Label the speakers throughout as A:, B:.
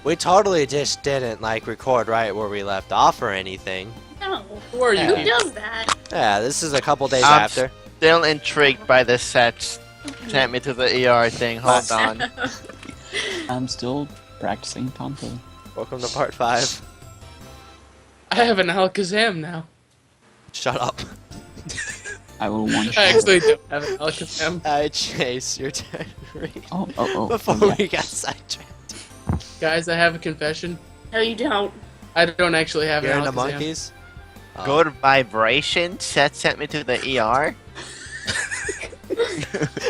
A: We totally just didn't like record right where we left off or anything.
B: No.
C: Who are you?
B: Who does that?
A: Yeah, this is a couple days
D: I'm
A: after.
D: Still intrigued by this set. Sent me to the ER thing. Hold on.
E: I'm still practicing Tonto.
A: Welcome to part 5.
C: I have an Alakazam now.
A: Shut up.
E: I will one
C: I
E: shot.
C: actually don't have an Alakazam.
A: Chase, your turn. Before
E: yeah.
A: we got sidetracked.
C: Guys, I have a confession.
B: No, you don't.
C: I don't actually have
A: You're
C: an
A: into
C: Alakazam.
A: monkeys? Oh.
D: Good vibration. Sent me to the ER.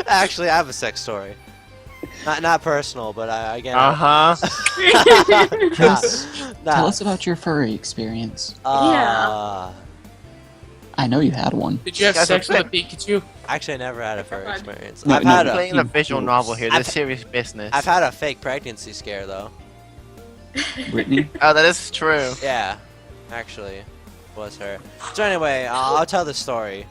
A: Actually, I have a sex story. Not personal, but I get
E: Tell us about your furry experience.
A: Yeah.
E: I know you had one.
C: Did you have
D: Guys,
C: sex with a
D: I'm
C: Pikachu?
A: Actually, I never had a furry experience.
E: No,
A: I've
E: no,
A: had
E: no.
A: a,
D: Playing a visual novel here. This
A: I've-
D: is serious business.
A: I've had a fake pregnancy scare though.
E: Brittany?
D: Oh, that is true.
A: Yeah, actually, was her. So anyway, I'll tell the story.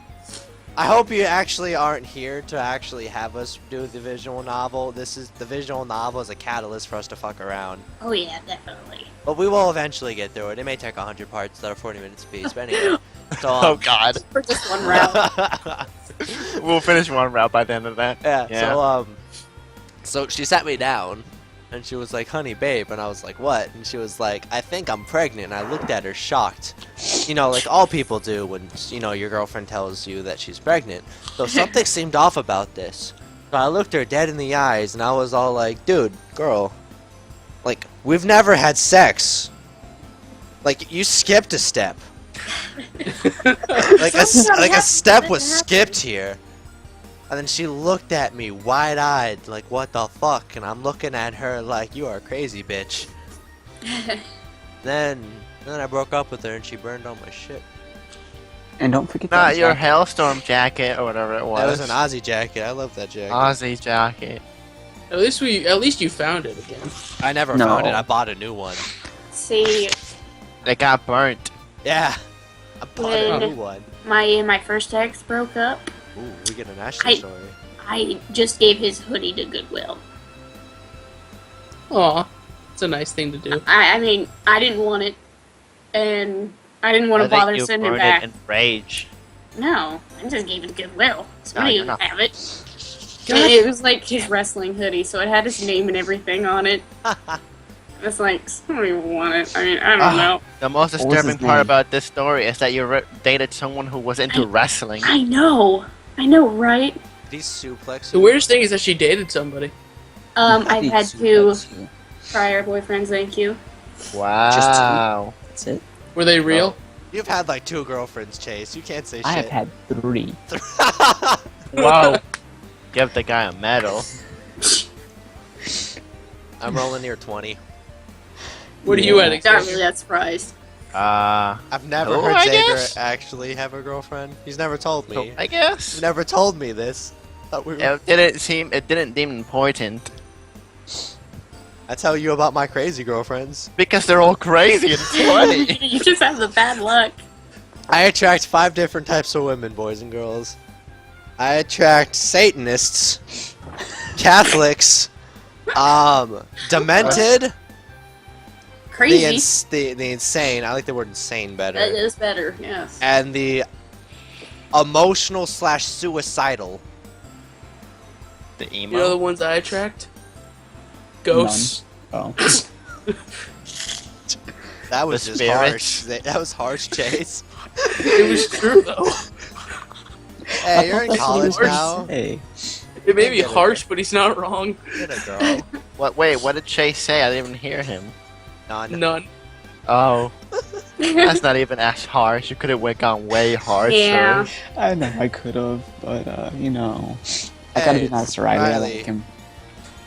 A: I hope you actually aren't here to actually have us do the visual novel. The visual novel is a catalyst for us to fuck around.
B: Oh yeah, definitely.
A: But we will eventually get through it. It may take 100 parts that are 40 minutes apiece. But anyway, so,
D: Oh God.
B: For just one round.
D: We'll finish one route by the end of that.
A: Yeah. So she sat me down, and she was like, "Honey, babe," and I was like, "What?" And she was like, "I think I'm pregnant." And I looked at her shocked, you know, like all people do when your girlfriend tells you that she's pregnant. So something seemed off about this. So I looked her dead in the eyes, and I was all like, "Dude, girl, like we've never had sex. Like you skipped a step. like a step was skipped here." And then she looked at me wide-eyed, like, what the fuck? And I'm looking at her like, you are a crazy bitch. Then I broke up with her and she burned all my shit.
E: And don't forget
D: Not
E: that
D: your
E: jacket.
D: Hailstorm jacket or whatever it
A: That
D: was.
A: was an Aussie jacket. I love that jacket.
D: Aussie jacket.
C: At least you found it again.
A: I never
E: No.
A: found it. I bought a new one.
B: See,
D: It got burnt.
A: Yeah. I bought a
B: When-
A: new one.
B: my first ex broke up.
A: Ooh, we get an Ashley story.
B: I just gave his hoodie to Goodwill.
C: Aw, it's a nice thing to do.
B: I mean, I didn't want it, and I didn't want
D: I
B: to
D: think
B: bother
D: you
B: sending it
D: burned
B: back.
D: it in rage.
B: No, I just gave it to Goodwill. Somebody
D: you're
B: would
D: not.
B: have it. It was like his wrestling hoodie, so it had his name and everything on it. It's like, somebody would want it. I mean, I don't know.
D: The most
E: What was his
D: disturbing part
E: name?
D: about this story is that you dated someone who was into wrestling.
B: I know, right?
A: These suplex.
C: The weirdest thing is that she dated somebody.
B: I've had
E: Suplex
B: 2
E: you.
B: prior boyfriends, thank you.
D: Wow.
E: That's it.
C: Were they real?
A: You've had like 2 girlfriends, Chase. You can't say
E: I have
A: shit.
E: had 3.
C: Wow.
D: Give the guy a medal.
A: I'm rolling near 20.
C: What are you at
B: Not
C: exactly?
B: really that surprised.
A: I've never
D: Oh,
A: heard
D: I
A: Xavier
D: guess.
A: actually have a girlfriend. He's never told me.
D: So, I guess.
A: He's never told me this. Thought we were...
D: It didn't deem important.
A: I tell you about my crazy girlfriends.
D: Because they're all crazy and funny.
B: You just have the bad luck.
A: I attract 5 different types of women, boys and girls. I attract Satanists, Catholics, demented, the
B: Crazy.
A: the insane. I like the word insane
B: That
A: better.
B: is better, yes.
A: And the emotional / suicidal.
D: The
C: You know the
D: emo.
C: ones I attract? Ghosts.
E: Oh.
A: That was
D: The
A: just
D: spirits.
A: harsh. That was harsh, Chase.
C: It was true though.
A: Hey, you're in
E: That's what he
A: college
E: was
A: now.
E: Hey.
C: It may be harsh, but he's not wrong.
A: Get a girl.
D: What? Wait, what did Chase say? I didn't even hear him.
A: None.
C: None.
D: Oh, that's not even as harsh. You could have gone way harsher.
B: Yeah.
E: I know I could have, but you know, I gotta
A: Hey,
E: be nice to Riley. I
A: Riley.
E: like him.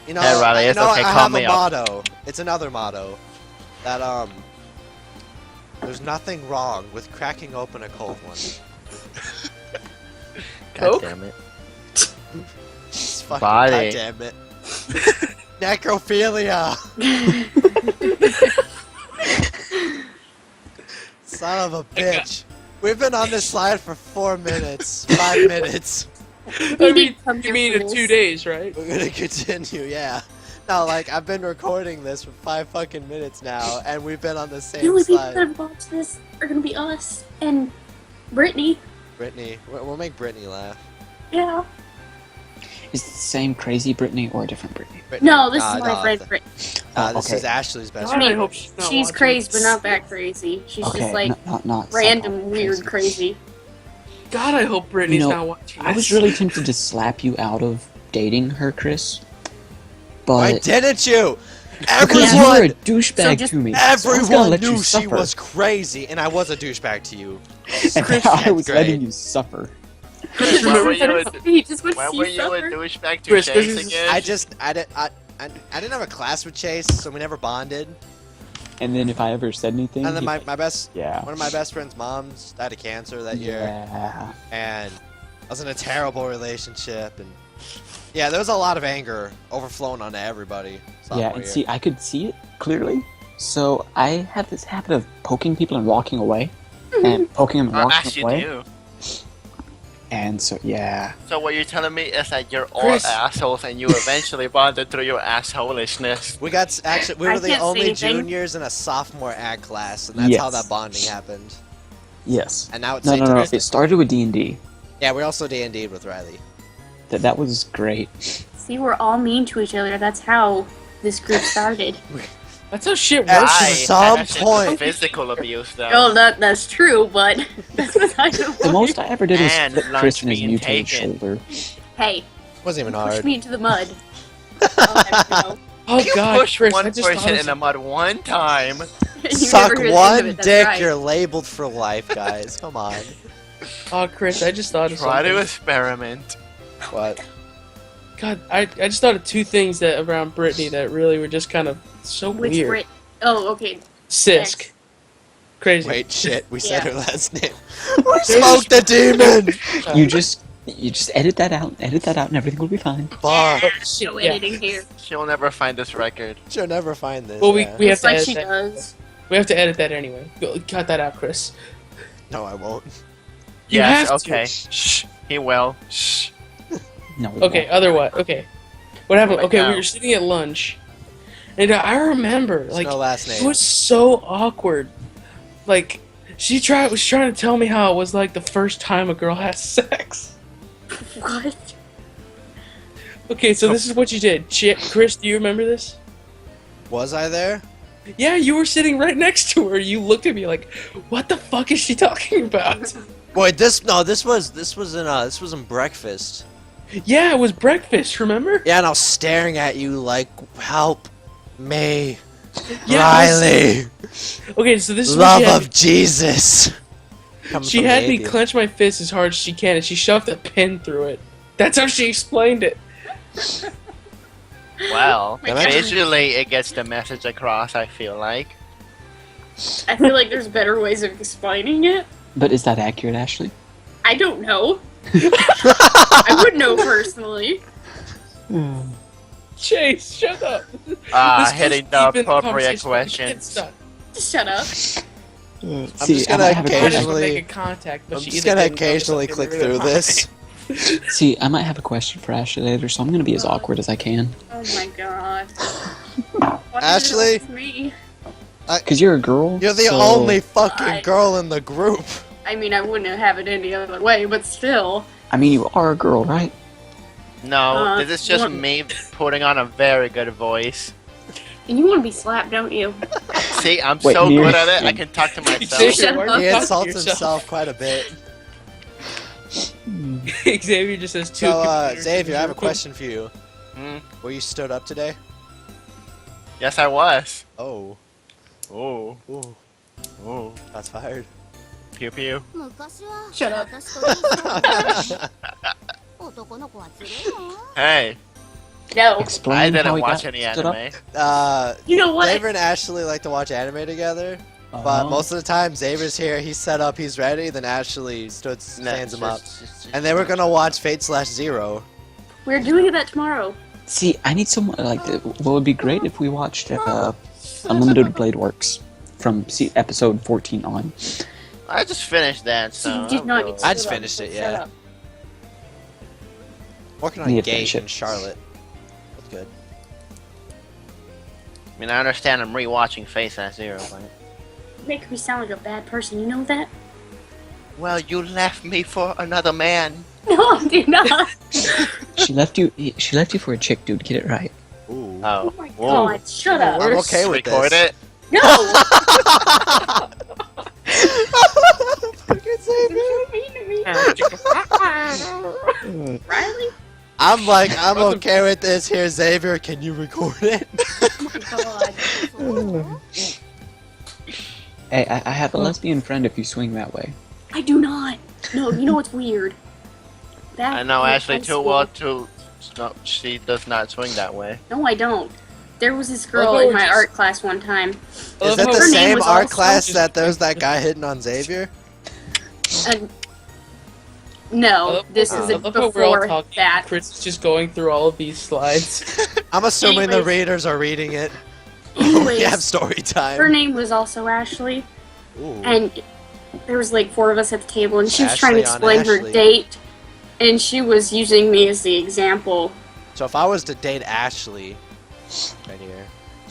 A: You know,
D: Hey, Riley,
A: you
D: it's
A: know,
D: okay,
A: I
D: call
A: have
D: me
A: a
D: up.
A: motto. It's another motto. That there's nothing wrong with cracking open a cold one.
D: God
C: Coke?
D: damn it.
A: It's fucking
D: Body.
A: goddamn it. Necrophilia. Son of a bitch. We've been on this slide for 4 minutes, 5 minutes.
C: I mean,
B: Come
C: you
B: here,
C: mean in
B: fools.
C: 2 days, right?
A: We're gonna continue, yeah. No, like I've been recording this for 5 fucking minutes now, and we've been on the
B: The
A: same
B: only people
A: slide.
B: that watch this are gonna be us and Brittany.
A: Brittany, we'll make Brittany laugh.
B: Yeah.
E: Is it the same crazy Brittany or a different Brittany?
A: Brittany.
B: No, this is my
A: no,
B: friend
A: th-
B: Brittany.
A: This
E: okay.
A: is Ashley's best
C: God, I
A: friend.
C: hope she's not
B: She's
C: watching
B: crazy, but
C: this.
B: not that crazy. She's
E: Okay,
B: just like
E: not
B: random,
E: somehow
B: weird, crazy.
C: God, I hope Brittany's
E: You know,
C: not watching
E: I was
C: this.
E: really tempted to slap you out of dating her, Chris. But
A: Why didn't you?
E: because you were a
A: Everyone,
E: douchebag
B: just
E: to me. so I was gonna
A: everyone
E: let you
A: knew she
E: suffer.
A: was crazy, and I was a douchebag to you.
E: And
A: Chris,
E: I was
A: great.
E: letting you suffer.
C: Chris,
D: Why were
C: remember
D: you
C: that?
D: a-
B: He just wants
D: Why
B: to
D: were
B: see
D: you a
B: suffer.
D: douchebag to
C: Chris,
D: Chase
C: this is-
D: again?
A: I didn't have a class with Chase, so we never bonded.
E: And then if I ever said anything,
A: And then
E: he'd
A: my best,
E: yeah.
A: one of my best friend's moms died of cancer that year,
E: Yeah.
A: and I was in a terrible relationship, and yeah, there was a lot of anger overflowing onto everybody.
E: Yeah,
A: sophomore
E: and
A: year.
E: see, I could see it clearly. So I have this habit of poking people and walking away, and poking them and
D: I
E: walking
D: actually
E: away.
D: do.
E: And so yeah,
D: So what you're telling me is that you're all
C: Chris.
D: assholes and you eventually bonded through your assholishness.
A: we got actually we
B: I
A: were the
B: can't say
A: only
B: anything.
A: juniors in a sophomore ag class, and that's how
E: Yes.
A: that bonding happened.
E: yes.
A: And now it's
E: No, no, no.
A: Saint
E: It started with D&D.
A: Yeah, we also D&D'd with Riley.
E: That was great.
B: See, we're all mean to each other. That's how this group started.
C: That's how shit
A: At
C: works.
D: I
A: some
D: had that
A: point-
D: physical abuse though.
B: Oh, that's true, but that's what I don't
E: The most I ever did was
D: And
E: flip
D: lunch
E: Chris in his
D: being
E: mutated
D: taken.
E: shoulder.
B: Hey,
A: Wasn't even
B: push
A: hard.
B: me into the mud. I'll let you know.
C: Oh
D: You
C: God,
D: pushed
C: Chris, I
D: one
C: just thought
D: person
C: of
D: in the mud one time.
B: You
A: Suck
B: never hear the end of
A: one
B: it, that's
A: dick,
B: right.
A: you're labeled for life, guys. Come on.
C: Oh, Chris, I just thought of
D: Try
C: something.
D: to experiment.
A: What?
C: God, I just thought of two things that around Brittany that really were just kind of so
B: Which
C: weird.
B: Brit? Oh, okay.
C: Sisk. Crazy.
A: Wait, shit, we said
B: Yeah.
A: her last name. We smoked the demon!
E: You just edit that out, and everything will be fine.
A: Bar.
C: Oh, shit,
B: No
C: yeah.
B: editing here.
D: She'll never find this record.
A: She'll never find this.
C: Well, we
A: yeah.
C: have
B: It's
C: to
B: like
C: edit
B: she
C: that.
B: does.
C: We have to edit that anyway. Go, cut that out, Chris.
A: No, I won't.
C: You
D: Yes,
C: have to.
D: okay. Shh. He will. Shh.
E: No. it
C: Okay,
E: won't.
C: otherwise, okay. What happened?
D: Right
C: Okay,
D: now.
C: we were sitting at lunch, and I remember,
A: There's
C: like,
A: no last
C: it
A: name.
C: was so awkward. Like, she was trying to tell me how it was like the first time a girl has sex.
B: What?
C: Okay, so this is what you did. Chris, do you remember this?
A: Was I there?
C: Yeah, you were sitting right next to her. You looked at me like, "What the fuck is she talking about?"
A: Wait, this was in breakfast.
C: Yeah, it was breakfast. Remember?
A: Yeah, and I was staring at you like, help me,
C: Yeah, it was-
A: Riley,
C: Okay, so this is
A: love
C: what
A: of Jesus. Coming
C: she
A: from
C: had
A: the
C: me
A: atheist.
C: clench my fist as hard as she can, and she shoved a pin through it. That's how she explained it.
D: Well,
A: Am I-
D: visually it gets the message across, I feel like.
B: I feel like there's better ways of explaining it.
E: But is that accurate, Ashley?
B: I don't know. I would know personally.
C: Chase, shut up.
D: Ah,
C: This
D: hitting
C: goes
D: the
C: deep in
D: appropriate
C: conversation. We can't
D: questions.
C: stop.
B: Just shut up.
E: See,
A: just
E: I
A: gonna
E: might have a
C: I
E: question.
C: just
A: occasionally-
C: make a contact, but
A: I'm
C: she
A: just
C: either
A: gonna
C: didn't notice
A: occasionally
C: something
A: click
C: really
A: through
C: high.
A: this.
E: See, I might have a question for Ashley later, so I'm gonna be as awkward as I can.
B: Oh my god. What
A: Ashley?
B: is it with me?
E: Cause you're a girl.
A: You're the
E: so-
A: only fucking
B: God.
A: girl in the group.
B: I mean, I wouldn't have it any other way, but still.
E: I mean, you are a girl, right?
D: No, this is just
B: what-
D: me putting on a very good voice.
B: And you want to be slapped, don't you?
D: See, I'm
E: Wait,
D: so
E: here-
D: good at it, I can talk to myself.
B: Shut up.
A: He
C: Talk to
A: insults
C: yourself.
A: himself quite a bit.
C: Xavier just says two.
A: So,
C: computers
A: Xavier, I have a
C: in the room.
A: question for you.
D: Hmm?
A: Were you stood up today?
D: Yes, I was.
A: Oh.
D: Ooh,
A: Ooh.
D: ooh.
A: That's fired.
D: Pew pew.
B: Shut up.
D: Hey,
B: No.
E: Explain
D: I
E: how
D: didn't
E: he
D: watch
E: got
D: any
E: stood up.
D: anime.
B: You know what?
A: Xavier and Ashley like to watch anime together, but
E: Uh-huh.
A: most of the time Xavier's here, he's set up, he's ready, then Ashley stands him up. And they were gonna watch Fate/Zero.
B: We're doing that tomorrow.
E: See, I need someone like. What would be great if we watched Unlimited Blade Works from episode 14 on.
D: I just finished that,
B: So
D: so.
B: you did not get to
A: I just
B: shut up,
A: finished
B: so
A: it,
B: shut
A: yeah.
B: up.
A: Working
E: Need
A: on
E: to finish
A: Gate
E: it.
A: in Charlotte. That's good.
D: mean, I understand I'm rewatching Face at Zero, but...
B: You make me sound like a bad person, you know that?
D: Well, you left me for another man.
B: No, I did not.
E: She left you. She left you for a chick, dude. Get it right.
A: Ooh.
D: Oh.
B: Oh my
D: Whoa.
B: god, shut up.
A: I'm okay with
D: Record
A: this.
D: it.
B: No!
A: Fucking Xavier.
B: You're mean to me. Riley?
A: I'm okay with this. Here, Xavier, can you record it?
B: Oh my god.
E: Hey, I have a lesbian friend if you swing that way.
B: I do not. No, you know what's weird? Back
D: I know
B: in
D: Ashley
B: high
D: too
B: school-
D: well to... No, she does not swing that way.
B: No, I don't. There was this girl
C: Oh,
B: in my
C: just-
B: art class one time.
A: Is that the
B: Her name
A: same
B: was
A: art
B: also-
A: class that there's that guy hitting on Xavier?
B: And no, this
C: I
B: is
C: love how we're all
B: before
C: talking.
B: that.
C: Chris is just going through all of these slides.
A: I'm assuming the
B: Anyways.
A: readers are reading it.
B: Anyways,
A: We have story time.
B: her name was also Ashley,
A: Ooh.
B: and there was like 4 of us at the table, and she was trying to
A: Ashley on
B: explain her
A: Ashley.
B: date, and she was using me as the example.
A: So if I was to date Ashley, right here, I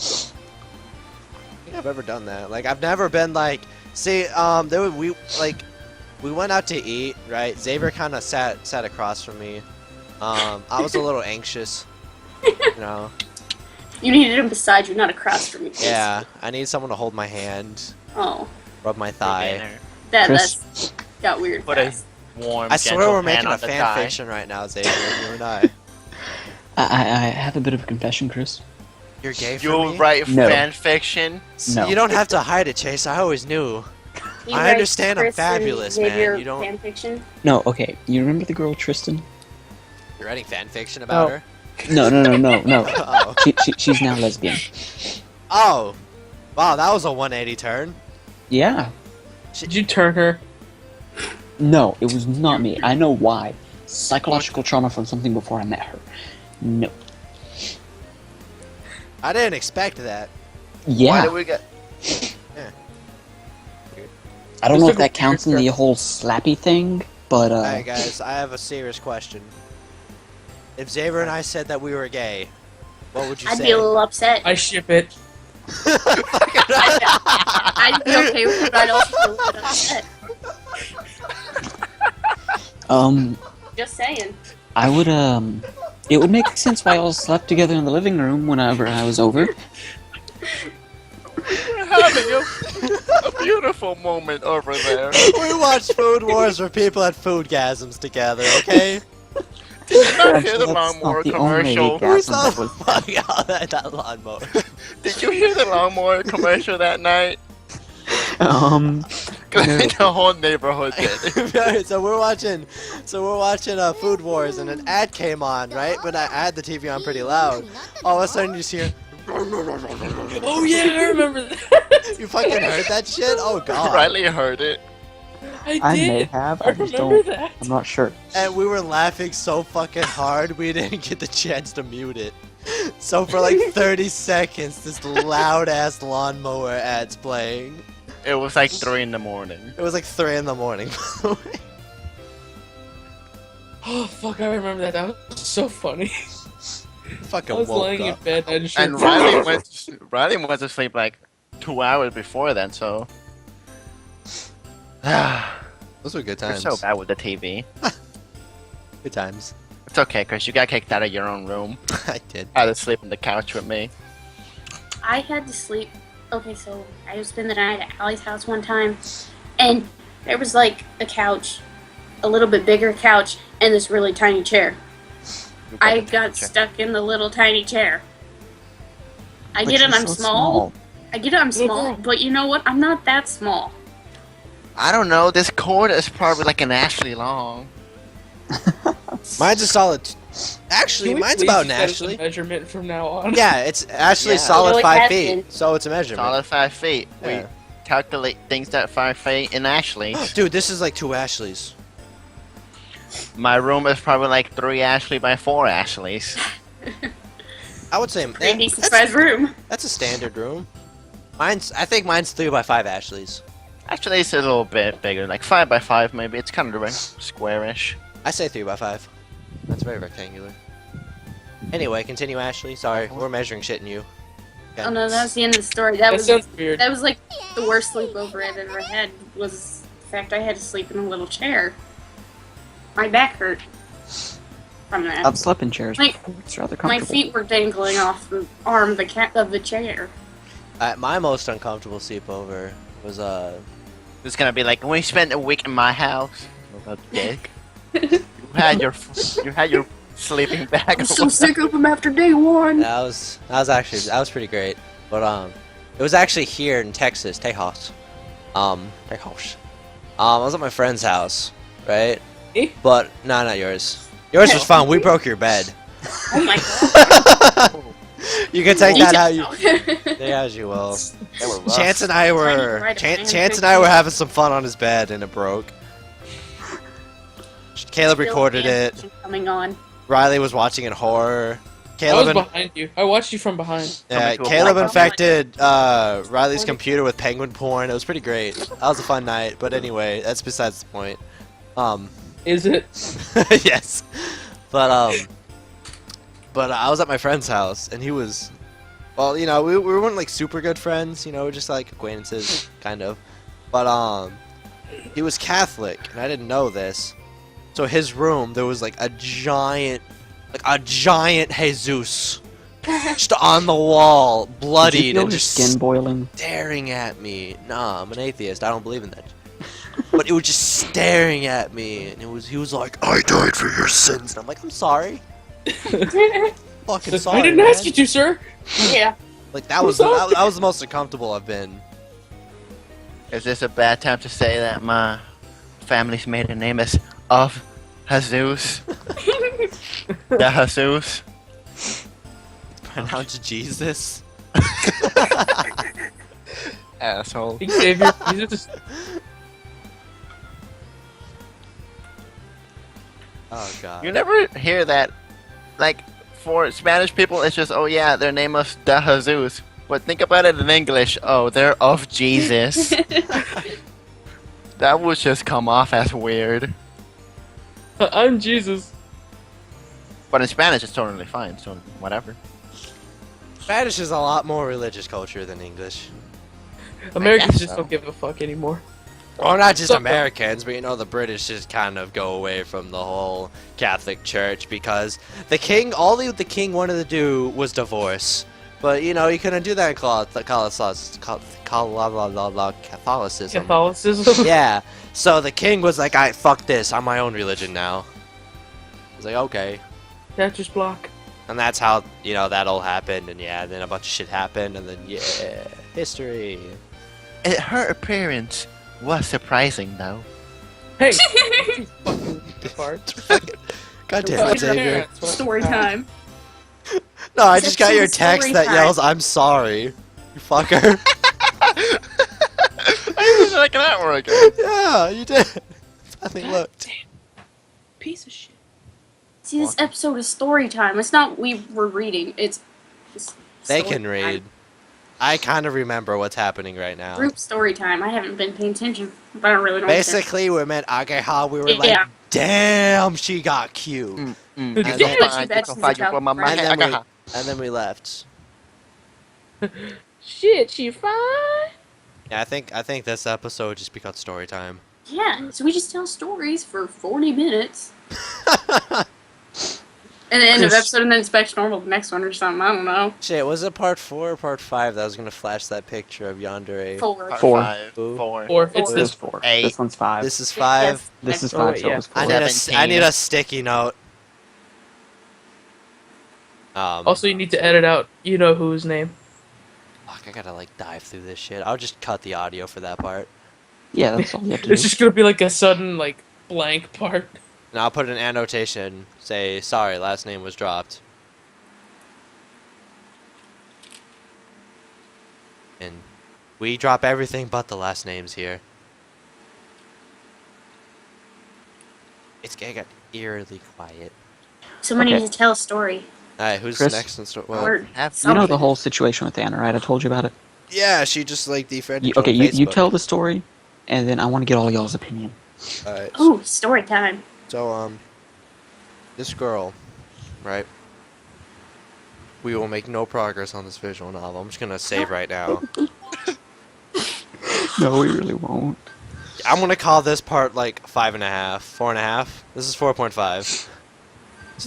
A: think I've ever done that. Like I've never been like, see, we went out to eat, right? Xavier kind of sat across from me. I was a little anxious, you know.
B: You needed him beside you, not across from you.
A: Yeah, I need someone to hold my hand,
B: Oh,
A: rub my thigh.
E: Chris?
B: that's got weird.
D: Put a
B: fast.
D: warm,
A: I swear
D: gentle
A: we're making
D: hand
A: a
D: on the
A: fan
D: thigh.
A: fiction right now, Xavier. You and I.
E: I have a bit of a confession, Chris.
A: You're gay for
D: You
A: me?
D: write
E: No.
D: fan fiction?
E: No.
A: You don't have to hide it, Chase. I always knew.
B: He
A: I
B: writes
A: understand I'm
B: Chris and
A: fabulous, man.
B: Xavier
A: You don't-
B: fanfiction.
E: No, okay. You remember the girl Tristan?
A: You're writing fan fiction about
C: Oh.
A: her?
E: No.
A: Oh.
E: She's now lesbian.
A: Oh. Wow, that was a 180 turn.
E: Yeah.
C: Did you turn her?
E: No, it was not me. I know why. Psychological trauma from something before I met her. No.
A: I didn't expect that.
D: Why
E: Yeah.
D: did we get...
E: I don't know
C: Just
E: if
C: a
E: that counts in the whole slappy thing, but
A: Alright, guys, I have a serious question. If Xavier and I said that we were gay, what would you
B: I'd
A: say?
B: be a little upset.
C: I ship it.
B: I'd be okay with it, but I'd also be a little bit upset. Just saying.
E: I would it would make sense why all slept together in the living room whenever I was over.
D: We're having a beautiful moment over there.
A: We watched Food Wars where people had foodgasms together, okay?
D: Did you not hear the
E: That's
D: lawnmower
E: not the only
D: commercial?
E: gas-
A: Who's
E: that
A: the
E: was-
A: fuck out that lawnmower?
D: Did you hear the lawnmower commercial that night?
E: No.
D: The whole neighborhood did.
A: Right, so we're watching Food Wars and an ad came on, right? But I had the TV on pretty loud. All of a sudden you just hear
C: Oh yeah, I remember that.
A: you fucking heard that shit? Oh god.
D: Riley heard it.
C: I
E: I may
C: did.
E: have.
C: I
E: I just
C: remember
E: don't.
C: that.
E: I'm not sure.
A: And we were laughing so fucking hard we didn't get the chance to mute it. So for like 30 seconds this loud ass lawnmower ad's playing.
D: It was like 3 in the morning.
A: It was like 3 in the morning, by the way.
C: Oh fuck, I remember that. That was so funny.
A: Fucking
C: I was
A: woke
C: laying
A: up.
C: in bed and
D: And Riley went to sleep like 2 hours before then, so...
A: Those were good
D: We're
A: times.
D: so bad with the TV.
A: Good times.
D: It's okay, Chris. You got kicked out of your own room.
A: I did.
D: Had to sleep on the couch with me.
B: I had to sleep. Okay, so I spent the night at Allie's house one time, and there was like a couch, a little bit bigger couch, and this really tiny chair.
D: You
B: I
D: the
B: got
D: picture.
B: stuck in the little tiny chair. I
E: But
B: get it,
E: you're
B: I'm
E: so
B: small. I get it, I'm small.
C: girl.
B: But you know what? I'm not that small.
D: I don't know. This cord is probably like an Ashley long.
A: Mine's a solid. Actually,
C: Can we
A: mine's
C: please
A: about an
C: use that as a
A: Ashley.
C: measurement from now on.
A: Yeah, it's Ashley
D: Yeah.
A: solid
B: You know, it
A: 5
B: has
A: feet,
B: been.
A: so it's a measurement.
D: Solid 5 feet.
A: Yeah.
D: We calculate things that 5 feet in Ashley.
A: Dude, this is like 2 Ashleys.
D: My room is probably like 3 Ashley by 4 Ashleys.
A: I would say
B: Pretty decent sized room.
A: that's a standard room. I think mine's 3 by 5 Ashleys.
D: Actually, it's a little bit bigger, like 5 by 5 maybe. It's kind of squarish.
A: I say 3 by 5. That's very rectangular. Anyway, continue, Ashley. Sorry, we're measuring shit in you.
B: Oh no, that was the end of the story. That
C: That
B: was
C: sounds weird.
B: that was like the worst sleepover I've ever had. Was the fact I had to sleep in a little chair. My back hurt from that.
E: I've slept in chairs
B: Like,
E: before. It's rather
B: My
E: comfortable.
B: feet were dangling off the arm of the chair.
A: My most uncomfortable sleepover was
D: It's gonna be like, we spent a week in my house. What a dick. You had your sleeping bag.
B: I'm so sick of them after day one.
A: that was pretty great. But it was actually here in Texas, Tejas. Tejas. I was at my friend's house, right?
C: Eh?
A: But no, not yours. Yours was fun. We broke your bed.
B: Oh my god.
A: You can take that how you.
B: Detail.
A: Yeah, as you will.
D: They were rough.
A: Chance and I were
B: Right,
A: Chance and I were having some fun on his bed and it broke. Caleb recorded it.
B: Coming on.
A: Riley was watching in horror.
C: I was
A: Caleb,
C: behind you. I watched you from behind.
A: yeah,
D: Coming to a
A: Caleb
D: black
A: infected Riley's computer with penguin porn. It was pretty great. That was a fun night. But anyway, that's besides the point.
C: Is it?
A: Yes, but I was at my friend's house and he was, well, you know, we weren't like super good friends. You know, we're just like acquaintances, kind of. But he was Catholic and I didn't know this. So his room, there was like a giant Jesus just on the wall,
E: Did you
A: bloodied
E: feel
A: and
E: your
A: just
E: skin boiling?
A: staring at me. Nah, I'm an atheist. I don't believe in that. But it was just staring at me, and he was like, "I died for your sins," and I'm like, "I'm sorry, fucking sorry."
C: I didn't
A: man.
C: ask you to, sir.
B: Yeah.
A: Like that was that was the most uncomfortable I've been.
D: Is this a bad time to say that my family's maiden name is of Jesus? The Jesus.
A: Pronounce Jesus.
D: Asshole.
C: Xavier, Jesus.
A: Oh god.
D: You never hear that. Like, for Spanish people, it's just, oh yeah, their name is the Jesus. But think about it in English. Oh, they're of Jesus. That would just come off as weird.
C: I'm Jesus.
D: But in Spanish, it's totally fine, so whatever.
A: Spanish is a lot more religious culture than English.
C: Americans
D: guess
C: just
D: so.
C: don't give a fuck anymore.
A: Well, not just
C: So-
A: Americans, but you know, the British just kind of go away from the whole Catholic Church because the king, all the king wanted to do was divorce. But you know, you couldn't do that in Catholicism.
C: Catholicism.
A: Yeah, so the king was like, "I fuck this, I'm my own religion now." I was like, "Okay,"
C: Catcher's block.
A: and that's how you know that all happened. And yeah, then a bunch of shit happened, and then yeah, history.
D: Her appearance was surprising, though.
C: Hey. Fucking fart.
A: God damn
C: Fucking
A: it, Xavier.
C: parents, what
B: Story
C: the hell?
B: time.
A: No, I
B: It's
A: just got your
B: actually
A: text
B: story
A: that
B: time.
A: yells, "I'm sorry," you fucker.
D: I didn't like that work.
A: Yeah, you did. Finally looked.
C: Piece of shit.
B: See, this episode is story time. It's not we were reading. It's
A: They
B: story
A: can
B: time.
A: read. I kind of remember what's happening right now.
B: Group story time. I haven't been paying attention, but I really don't.
A: Basically, we met Ageha. We were like,
B: Yeah.
A: damn, she got cute.
C: Dude,
A: And
C: you
A: then-
C: can't-
B: but she bet she's a child.
A: And then we left.
C: Shit, she fine.
A: Yeah, I think this episode just became story time.
B: Yeah, so we just tell stories for 40 minutes. And the end of
E: Chris-
B: episode, and then it's back to normal the next one or something. I don't know.
A: Shit, was it part 4 or part 5 that was gonna flash that picture of Yandere?
B: 4.
E: Four.
D: Four.
C: Or it's
B: Four.
E: This is
C: this.
E: 4.
D: 8.
E: This one's 5.
A: This is 5.
B: Yes.
E: This is
C: Oh,
E: 5,
C: wait,
E: so
C: yeah.
E: it was
A: I
E: 4.
A: need
D: 17.
A: I need a sticky note.
C: Also, you need to edit out you know whose name.
A: Fuck, I gotta like dive through this shit. I'll just cut the audio for that part.
E: Yeah, that's all you have to
C: It's
E: do.
C: just gonna be like a sudden, like, blank part.
A: And I'll put an annotation, say, sorry, last name was dropped. And we drop everything but the last names here. It's gonna get eerily quiet.
B: Somebody
E: Okay.
B: needs to tell a story.
A: Alright, who's
E: Chris?
A: next in story? Well,
B: Or
E: You know
B: something.
E: the whole situation with Anna, right? I told you about it.
A: yeah, she just like defriended
E: You,
A: you
E: okay,
A: on
E: you
A: Facebook.
E: tell the story, and then I want to get all y'all's opinion.
A: Alright,
B: Ooh, story time.
A: so, this girl, right? we will make no progress on this visual novel. I'm just gonna save right now.
E: No, we really won't.
A: I'm gonna call this part like 5.5, 4.5. This is 4.5.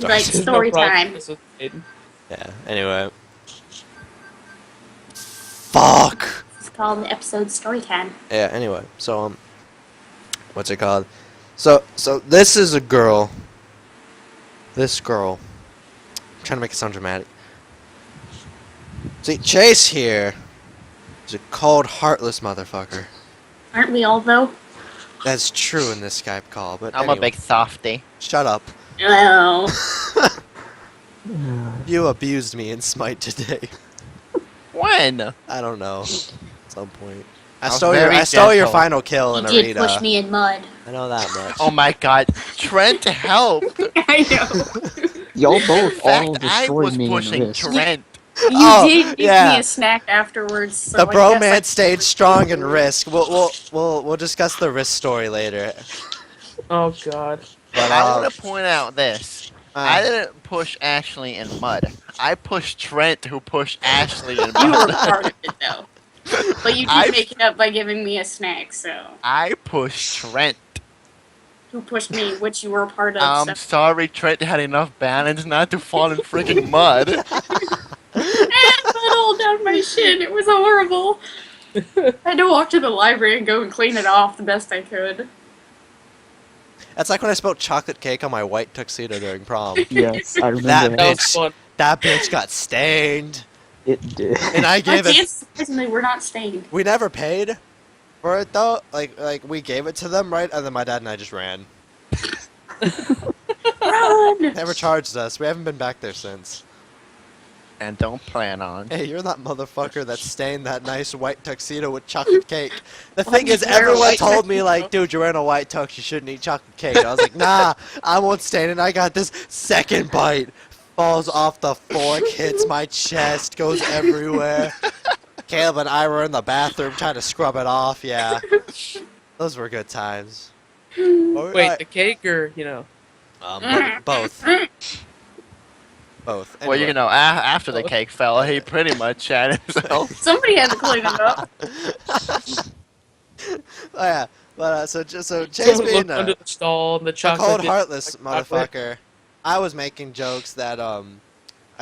B: Right, story time.
C: progress with Aiden.
A: Yeah. Anyway. Fuck.
B: It's called the episode Storytime.
A: Yeah. Anyway. So what's it called? So this is a girl. This girl. I'm trying to make it sound dramatic. See, Chase here is a cold, heartless motherfucker.
B: Aren't we all, though?
A: That's true in this Skype call, but
D: I'm
A: anyway,
D: a big softy.
A: shut up.
B: No.
A: You abused me in Smite today.
D: When?
A: I don't know. At some point. I
D: was
A: stole
D: very
A: your
D: gentle.
A: final kill in
B: You did
A: Arita.
B: push me in mud.
A: I know that much.
D: Oh my god. Trent helped.
B: I know.
E: Y'all
D: In
E: both all
D: fact, I
E: destroyed
D: was
E: me in
D: pushing
E: Risk.
D: Trent.
B: You
A: Oh,
B: did give
A: yeah.
B: me a snack afterwards. So
A: The
B: I guess
A: bromance stayed strong in Risk. We'll discuss the Risk story later.
C: Oh god.
A: But
D: I want to point out this. I
A: uh,
D: didn't push Ashley in mud. I pushed Trent, who pushed Ashley in
B: You were
D: mud.
B: part of it, though. But you did
D: I-
B: make it up by giving me a snack, so.
D: I pushed Trent.
B: Who pushed me, which you were a part of.
D: I'm
B: so.
D: sorry Trent had enough balance not to fall in freaking mud.
B: I fell all down my shin. It was horrible. I had to walk to the library and go and clean it off the best I could.
A: that's like when I spilled chocolate cake on my white tuxedo during prom.
E: Yes, I remember
A: That
E: that.
C: That was
A: Bitch.
C: fun.
A: That bitch got stained,
E: It did.
A: and I
B: My
A: gave it.
B: pants, surprisingly, were not stained.
A: We never paid for it though. Like we gave it to them, right? And then my dad and I just ran.
B: Run!
A: Never charged us. We haven't been back there since.
D: And don't plan on.
A: Hey, you're that motherfucker that stained that nice white tuxedo with chocolate cake. The
B: Why
A: thing
B: did
A: is,
B: you wear a
A: everyone
B: white
A: told me
B: tuxedo?
A: like, dude, you're wearing a white tux, you shouldn't eat chocolate cake. I was like, nah, I won't stain it. I got this second bite. Falls off the fork, hits my chest, goes everywhere. Caleb and I were in the bathroom trying to scrub it off. Yeah, those were good times.
C: Wait, the cake or
A: Both. Both.
D: Well,
A: Anyway.
D: you know, after the cake fell, he pretty much had himself.
B: Somebody had to clean it up.
A: Oh yeah, but so Chase
C: Someone
A: being
C: looked under the stall and the
A: a
C: chocolate.
A: cold,
C: did-
A: heartless
C: like chocolate.
A: motherfucker, I was making jokes that I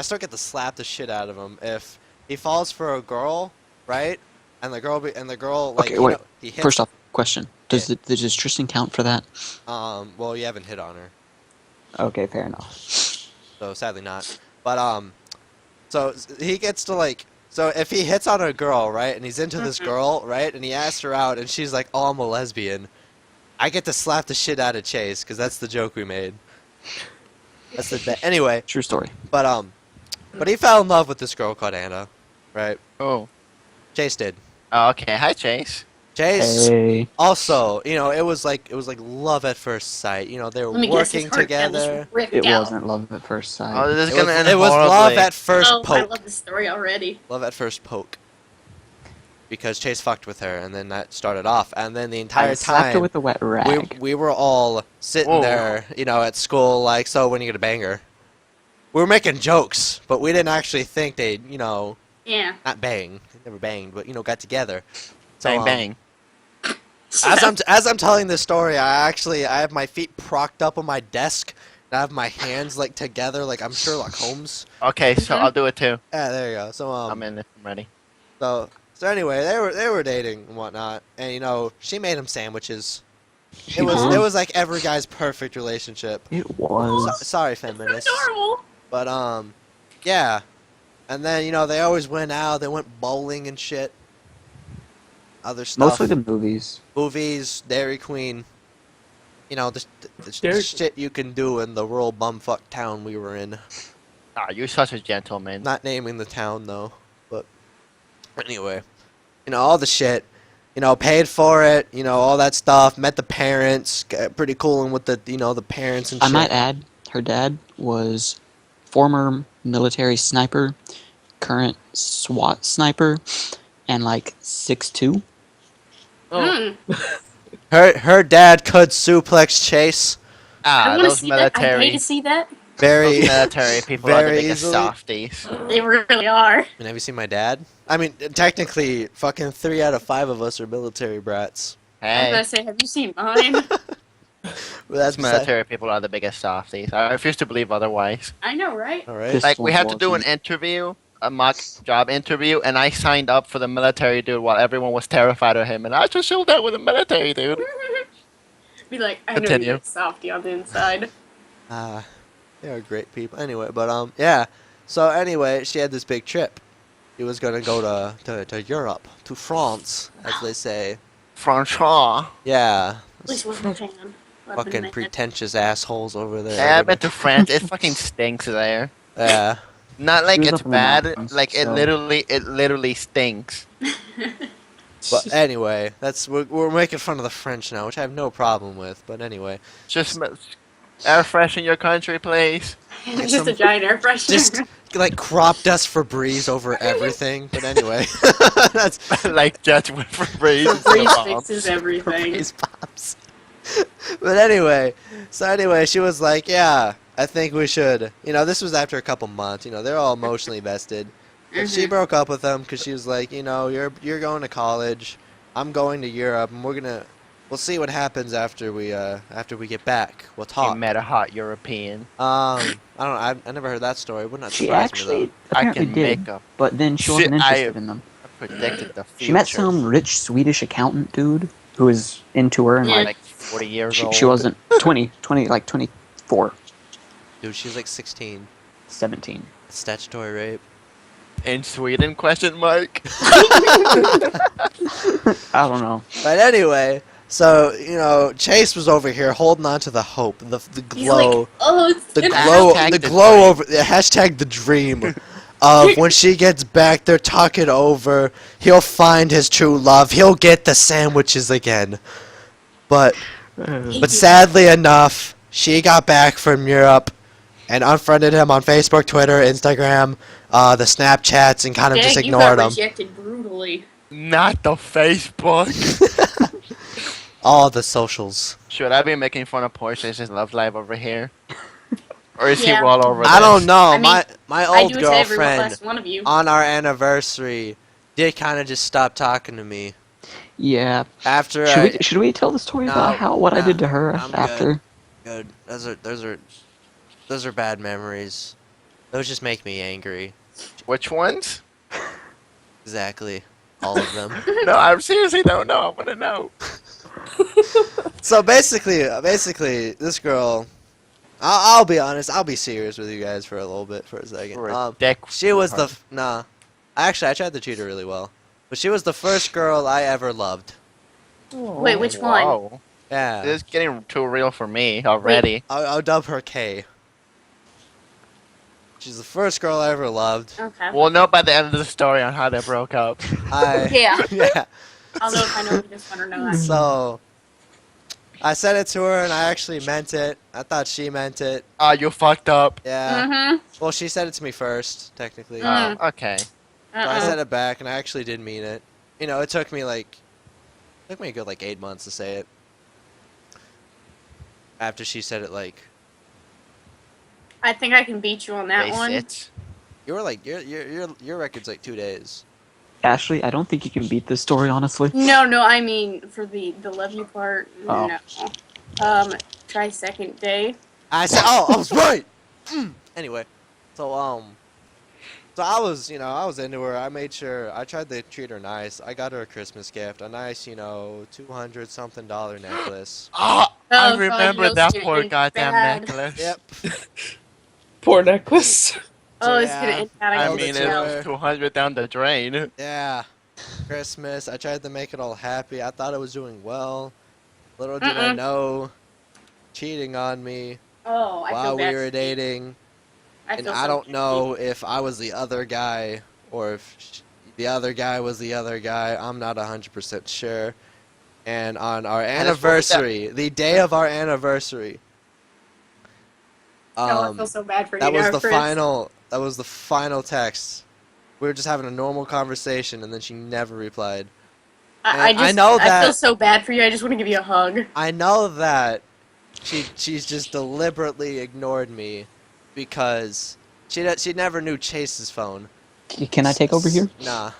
A: still get to slap the shit out of him if he falls for a girl, right? And the girl like
E: Okay,
A: you
E: wait.
A: know, he hits.
E: First off, question: does Tristan count for that?
A: Well, you haven't hit on her,
E: Okay, fair enough.
A: so sadly not. But so he gets to like. So if he hits on a girl, right, and he's into this girl, right, and he asks her out, and she's like, "Oh, I'm a lesbian," I get to slap the shit out of Chase because that's the joke we made. That's the anyway.
E: True story.
A: But he fell in love with this girl called Anna, right?
D: Oh.
A: Chase did.
D: Oh, okay. Hi, Chase.
A: Chase
E: Hey,
A: also, it was like love at first sight. They were
B: Let me guess, his
A: working
B: heart got
A: together.
B: ripped
E: it
B: out.
E: wasn't love at first sight.
D: Oh, this is
A: It was,
D: gonna end
A: it was love
D: horribly.
A: at first
B: Oh, I
A: poke.
B: love this story already.
A: Love at first poke. Because Chase fucked with her, and then that started off, and then the entire
E: I slapped her
A: time
E: with a wet rag.
A: we were all sitting
D: Whoa.
A: there, at school, like, so when you gonna bang her? We were making jokes, but we didn't actually think they'd,
B: Yeah.
A: not bang, they never banged, but bang together. So,
D: Bang, bang.
A: As I'm telling this story, I have my feet propped up on my desk, and I have my hands like together, like I'm Sherlock Holmes.
D: Okay, so I'll do it too.
A: Yeah, there you go. So
D: I'm in if I'm ready.
A: so anyway, they were dating and whatnot, and she made him sandwiches. It was like every guy's perfect relationship.
E: It was.
A: Sorry,
B: So
A: feminists,
B: adorable.
A: but yeah. And then they always went out. They went bowling and shit. Other stuff.
E: Mostly the movies.
A: Movies, Dairy Queen. The
C: Dairy-
A: shit you can do in the rural bumfuck town we were in.
D: Ah, you're such a gentleman.
A: Not naming the town though, but anyway, all the shit. Paid for it. All that stuff. Met the parents. Got pretty cool and with the the parents and
E: I
A: shit.
E: might add, her dad was former military sniper, current SWAT sniper, and like 6'2".
C: Oh,
B: Mm.
A: Her dad could suplex Chase.
B: I
D: Ah,
B: want to
D: those
B: see that. I pay
D: military.
B: to see that.
A: Very,
D: Those military people are the
A: very
D: biggest
A: easily.
D: softies.
B: They really are.
A: And have you seen my dad? I mean, technically, fucking 3 out of 5 of us are military brats.
B: I was
D: Hey,
B: gonna say, have you seen mine?
A: But that's
D: those military people are the biggest softies. I refuse to believe otherwise.
B: I know, right?
A: All right.
E: This-
D: Like, we
E: Pistols
D: had to do an
E: wasn't.
D: interview, a mock job interview, and I signed up for the military dude while everyone was terrified of him, and I just showed up with a military dude.
B: Be like, I know
D: Continue.
B: you're a softy on the inside.
A: They are great people. Anyway, but yeah. So anyway, she had this big trip. She was gonna go to Europe, to France, as they say.
D: Francois.
A: Yeah.
B: At least one fan.
A: Fucking pretentious assholes over there.
D: Yeah, I've been to France. It fucking stinks there.
A: Yeah.
D: Not like
E: It was
D: it's
E: up in the
D: bad.
E: mountains,
D: Like it
E: so-
D: literally stinks.
A: But anyway, we're making fun of the French now, which I have no problem with. But anyway,
D: Just air freshen your country, please.
B: Just
A: some-
B: a giant air freshener.
A: just like crop dust Febreze over everything. But anyway, that's
D: Like Jet with Febreze. instead of
B: Breeze
D: bombs.
B: fixes everything.
A: Febreze pops. But anyway, she was like, yeah, I think we should. This was after a couple months. They're all emotionally vested. And she
B: Mhm.
A: broke up with him because she was like, you're going to college, I'm going to Europe, and we'll see what happens after we get back. We'll
D: He
A: talk.
D: met a hot European.
A: I never heard that story. Would not
E: She
A: surprise
E: actually
A: me
D: I
E: apparently
D: can
E: did,
D: make a
E: but then she
D: See,
E: wasn't
D: I-
E: interested in them.
D: predicted the future.
E: She met some rich Swedish accountant dude who was into her and
B: Yeah.
D: like 40 years
E: she,
D: old.
E: she wasn't 20, like 24,
A: though. Dude, she's like 16.
E: 17.
A: Statutory rape.
D: In Sweden? Question mark.
E: I don't know.
A: But anyway, so Chase was over here holding on to the hope, the
B: He's
A: glow.
B: like, oh, it's
A: The
B: gonna
A: glow,
D: Hashtag
A: the
D: the
A: glow
D: dream.
A: over, hashtag the dream of when she gets back, they're talking over, he'll find his true love, he'll get the sandwiches again. But sadly enough, she got back from Europe and unfriended him on Facebook, Twitter, Instagram, the Snapchats, and kind of just
B: Dang, you
A: ignored
B: got
A: him.
B: rejected brutally.
D: Not the Facebook.
A: All the socials.
D: Should I be making fun of Porsche's love life over here? Or is
B: Yeah.
D: he well over
A: I don't
D: this?
A: know.
B: I mean,
A: my
B: I
A: old
B: do it to every
A: girlfriend
B: last one of you.
A: on our anniversary did kind of just stop talking to me
E: Yeah.
A: after
E: Should we tell the story about what I
A: no,
E: did to her
A: I'm
E: after?
A: good. Those are bad memories. Those just make me angry.
D: Which ones?
A: Exactly. All of them.
D: No, I seriously don't know. I want to know.
A: So basically, this girl. I'll be honest. I'll be serious with you guys for a little bit, for a second.
D: For a dick.
A: She was the nah. Actually, I tried to treat her really well, but she was the first girl I ever loved.
B: Wait, which one?
D: Whoa.
A: Yeah.
D: This is getting too real for me already.
A: I'll dub her K. She's the first girl I ever loved.
B: Okay.
D: We'll know by the end of the story on how they broke up.
B: Yeah.
A: Yeah.
B: I'll know if I know this one or not.
A: So I said it to her, and I actually meant it. I thought she meant it.
D: Ah, you fucked up.
A: Yeah.
B: Mm-hmm.
A: Well, she said it to me first, technically.
B: Mm.
D: Oh, okay.
A: So I
B: Uh-uh.
A: said it back, and I actually did mean it. It took me a good 8 months to say it. After she said it,
B: I think I can beat you on that
D: Face
B: one.
D: it.
A: you were like your record's 2 days.
E: Ashley, I don't think you can beat this story, honestly.
B: No, I mean for the love you part.
E: Oh.
B: No. Try second day.
A: I said, oh, I was right. Anyway, so I was into her. I made sure I tried to treat her nice. I got her a Christmas gift, a nice, $200 something necklace.
D: Ah,
B: Oh,
D: I
B: God,
D: remember
B: those
D: that
B: two
D: poor
B: is
D: goddamn
B: bad.
D: necklace.
A: Yep.
C: Poor necklace.
B: Oh, it's
A: yeah.
B: gonna end out.
D: I
A: Held
D: mean,
A: it
D: it
A: to
D: was
A: her.
D: 200 down the drain.
A: Yeah. Christmas. I tried to make it all happy. I thought I was doing well. Little did I
B: Mm-mm.
A: know, cheating on me
B: Oh, I
A: while
B: feel
A: we
B: bad.
A: were dating. And
B: feel
A: I
B: so
A: don't
B: guilty.
A: know if I was the other guy or if the other guy was the other guy. I'm not 100% sure. And on our
D: And it's probably that-
A: anniversary, the day of our anniversary,
B: Oh, I feel so bad for you.
A: that was
B: now,
A: the
B: Chris.
A: final. That was the final text. We were just having a normal conversation, and then she never replied.
B: I
A: And I
B: just,
A: know
B: I
A: that-
B: feel so bad for you. I just want to give you a hug.
A: I know that she's just deliberately ignored me because she never knew Chase's phone.
E: Can I take over here?
A: Nah,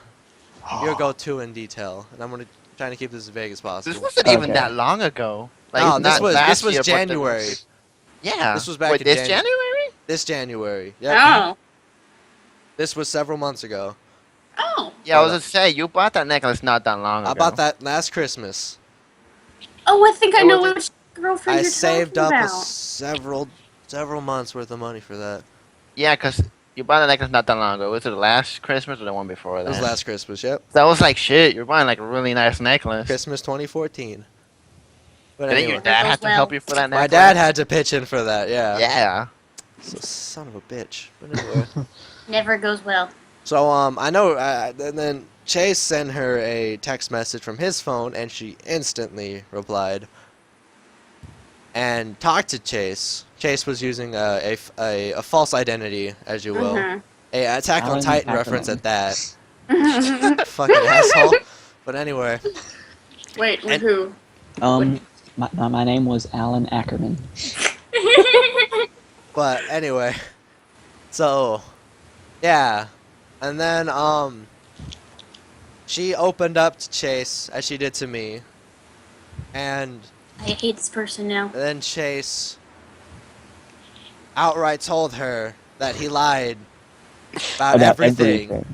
A: you'll go too in detail, and I'm gonna try to keep this as vague as
D: This
A: possible.
D: wasn't even
E: Okay.
D: that long ago. Like,
A: No,
D: not
A: this
D: last
A: was
D: year, but the-
A: January.
D: Yeah.
A: This was back
D: Wait,
A: in
D: this
A: Janu-
D: January?
A: This January. Yep.
B: Oh.
A: This was several months ago.
B: Oh.
D: Yeah, I was gonna say you bought that necklace not that long ago.
A: I bought that last Christmas.
B: Oh, I think I
D: It
B: know
D: was-
B: which girlfriend
A: I
B: you're
A: saved
B: talking
A: up
B: about.
A: several months worth of money for that.
D: Yeah, cause you bought the necklace not that long ago. Was it the last Christmas or the one before
A: It
D: that?
A: was last Christmas. Yep.
D: That was like shit. You're buying like a really nice necklace.
A: Christmas 2014. But
D: Didn't
A: anyway,
D: your dad have to
B: Well.
D: help you for that necklace?
A: my dad had to pitch in for that. Yeah.
D: Yeah.
A: So, son of a bitch. But anyway.
B: Never goes well.
A: So I know, and then Chase sent her a text message from his phone, and she instantly replied and talked to Chase. Chase was using a false identity, as you will,
B: Mhm.
A: a Attack on
E: Alan
A: Titan
E: Ackerman.
A: reference at that. Fucking asshole. But anyway,
B: Wait, with
A: And-
B: who?
E: My name was Alan Ackerman.
A: but anyway, so yeah, and then she opened up to Chase as she did to me, and
B: I hate this person now.
A: then Chase outright told her that he lied about everything.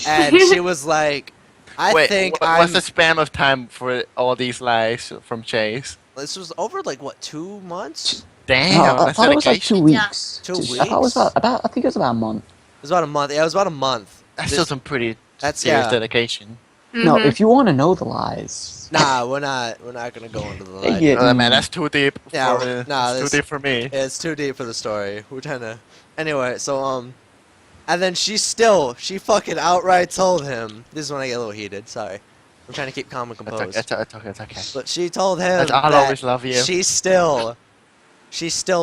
A: And she was like, I
D: Wait,
A: think
D: what's the span of time for all these lies from Chase?
A: This was over like what, 2 months?
D: Damn,
E: No, I
D: that's
E: thought it was like
D: dedication.
E: 2 weeks.
A: 2
E: I
A: weeks?
E: thought it was about. I think it was about a month.
A: It was about a month. Yeah, it was about a month.
D: That's
A: This-
D: still some pretty
A: That's
D: serious
A: yeah.
D: dedication.
E: No,
B: Mhm.
E: if you want to know the lies.
A: Nah, we're not gonna go into the lie.
E: Yeah.
D: Oh, man, that's too deep.
A: Yeah,
D: for,
A: nah,
D: that's
A: this-
D: too deep for me.
A: It's too deep for the story. We're trying to. Anyway, so and then she fucking outright told him. This is when I get a little heated. Sorry, I'm trying to keep calm and
D: It's
A: composed.
D: okay, it's okay, it's okay.
A: But she told him
D: That's- I'll
A: that
D: always love you.
A: She still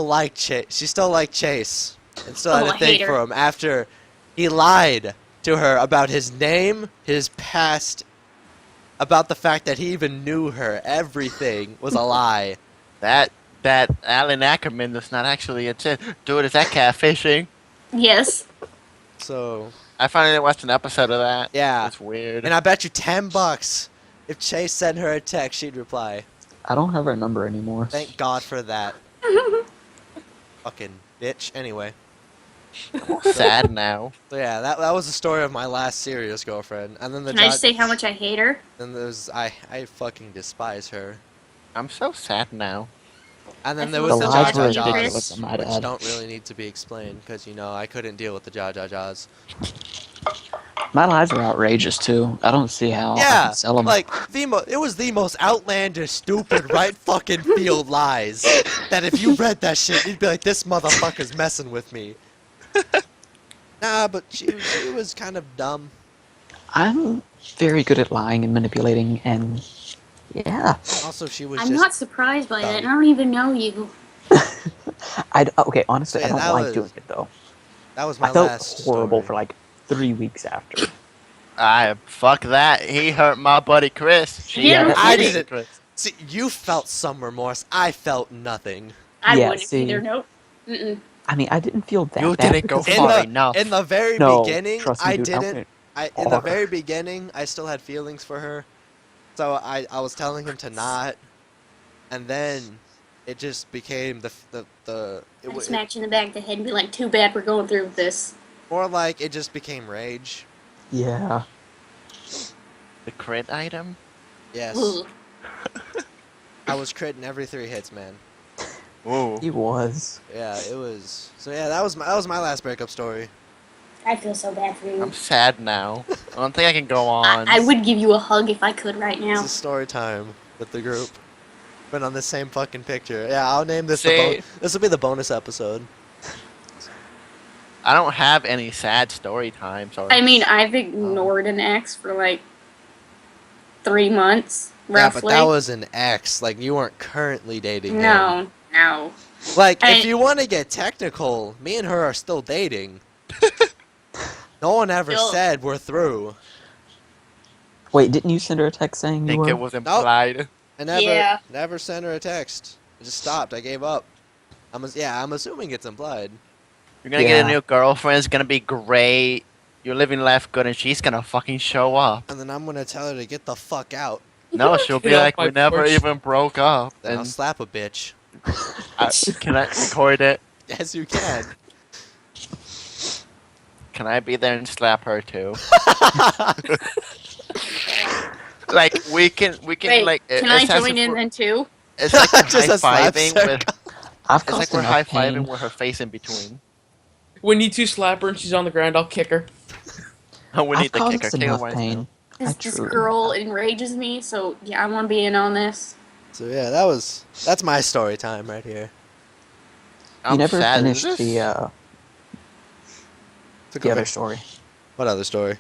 A: liked Chase. She still liked Chase, and still had
B: Oh,
A: a
B: I
A: thing
B: hate
A: for
B: her.
A: him after he lied to her about his name, his past, about the fact that he even knew her. Everything was a lie.
D: That Alan Ackerman is not actually a tit. Dude, is that catfishing?
B: Yes.
A: So
D: I finally watched an episode of that.
A: yeah,
D: It's weird.
A: and I bet you $10 if Chase sent her a text, she'd reply.
E: I don't have her number anymore.
A: Thank God for that. Fucking bitch. Anyway,
D: Sad now.
A: so yeah, that was the story of my last serious girlfriend, and then the
B: Can I just say how much I hate her?
A: then there's I fucking despise her,
D: I'm so sad now.
A: and then
B: I
A: there
B: feel
A: was the
B: so
A: Jar
B: bad
A: Jar
B: for you, Chris.
A: Jaws,
E: My
A: which
E: dad.
A: don't really need to be explained because I couldn't deal with the Jar Jar Jaws.
E: My lies are outrageous too. I don't see how I
A: Yeah,
E: can sell them.
A: like it was the most outlandish, stupid, right fucking field lies that if you read that shit, you'd be like, this motherfucker's messing with me. Nah, but she was kind of dumb.
E: I'm very good at lying and manipulating, and yeah,
A: Also, she was
B: I'm
A: just
B: not surprised by that,
A: dumb.
B: and I don't even know you.
E: okay. Honestly,
A: So, yeah,
E: I
A: that
E: don't like
A: was-
E: doing it though.
A: that was my
E: I felt
A: last
E: horrible
A: story.
E: for like 3 weeks after.
D: Fuck that. He hurt my buddy Chris. She
B: Yeah,
D: hurt
A: I
D: me,
A: didn't.
D: Chris.
A: See, you felt some remorse. I felt nothing.
B: I
E: Yeah,
B: wouldn't
E: see.
B: either. Nope. Mm-mm.
E: I mean, I didn't feel that
D: You
E: bad.
D: didn't go
E: because,
A: In
D: far
E: like,
D: enough.
A: In the very
E: no,
A: beginning,
E: trust me,
A: I
E: dude,
A: didn't.
E: went
A: In the
E: hard.
A: very beginning, I still had feelings for her, so I was telling him to not, and then it just became it
B: I'd
A: was
B: smack you in the back of the head and be like, too bad we're going through with this.
A: more like it just became rage.
E: Yeah.
D: The crit item?
A: Yes,
B: Ugh.
A: I was critting every 3 hits, man.
D: Ooh.
E: He was.
A: Yeah, it was. So yeah, that was my last breakup story.
B: I feel so bad for you.
D: I'm sad now. I don't think I can go
B: I,
D: on.
B: I would give you a hug if I could right now.
A: This is story time with the group. Been on the same fucking picture. Yeah, I'll name this
D: See-
A: this will be the bonus episode.
D: I don't have any sad story times. Or
B: I mean, I've ignored an ex for like 3 months, roughly.
A: Yeah, but that was an ex. Like you weren't currently dating him.
B: No.
A: Like,
B: I-
A: if you want to get technical, me and her are still dating. No one ever
B: Still-
A: said we're through.
E: Wait, didn't you send her a text saying
D: I
E: you
D: think
E: were?
D: it was implied.
A: I never,
B: Yeah.
A: never sent her a text. I just stopped. I gave up. I'm assuming it's implied.
D: You're gonna get a
E: Yeah.
D: new girlfriend. It's gonna be great. You're living life good, and she's gonna fucking show up.
A: And then I'm gonna tell her to get the fuck out.
D: No, she'll
C: Get
D: be
C: off
D: like,
C: my
D: we never
C: porch.
D: even broke up.
A: Then I'll
D: And
A: slap a bitch.
D: can I record it?
A: Yes, you can.
D: Can I be there and slap her too? Like we can
B: Wait,
D: like
B: can I
D: it's as
B: join
D: if
B: in
D: we're-
B: then too?
D: It's like we're
A: Just
D: high
A: a slap
D: fiving
A: circle.
D: with.
E: I've
D: It's like
E: caused
D: we're
E: enough
D: high
E: pain.
D: fiving with her face in between.
C: When you two slap her and she's on the ground, I'll kick her.
D: Oh, we
E: I've
D: need to kick her.
E: caused
D: Kick her
E: enough
D: right
E: pain.
D: now.
E: I
B: This
E: truly
B: girl
E: have.
B: enrages me, so yeah, I want to be in on this.
A: So yeah, that's my story time right here.
D: I'm
E: You never
D: sad.
E: finished
D: This-
E: the
A: It's okay.
E: other story.
A: What other story?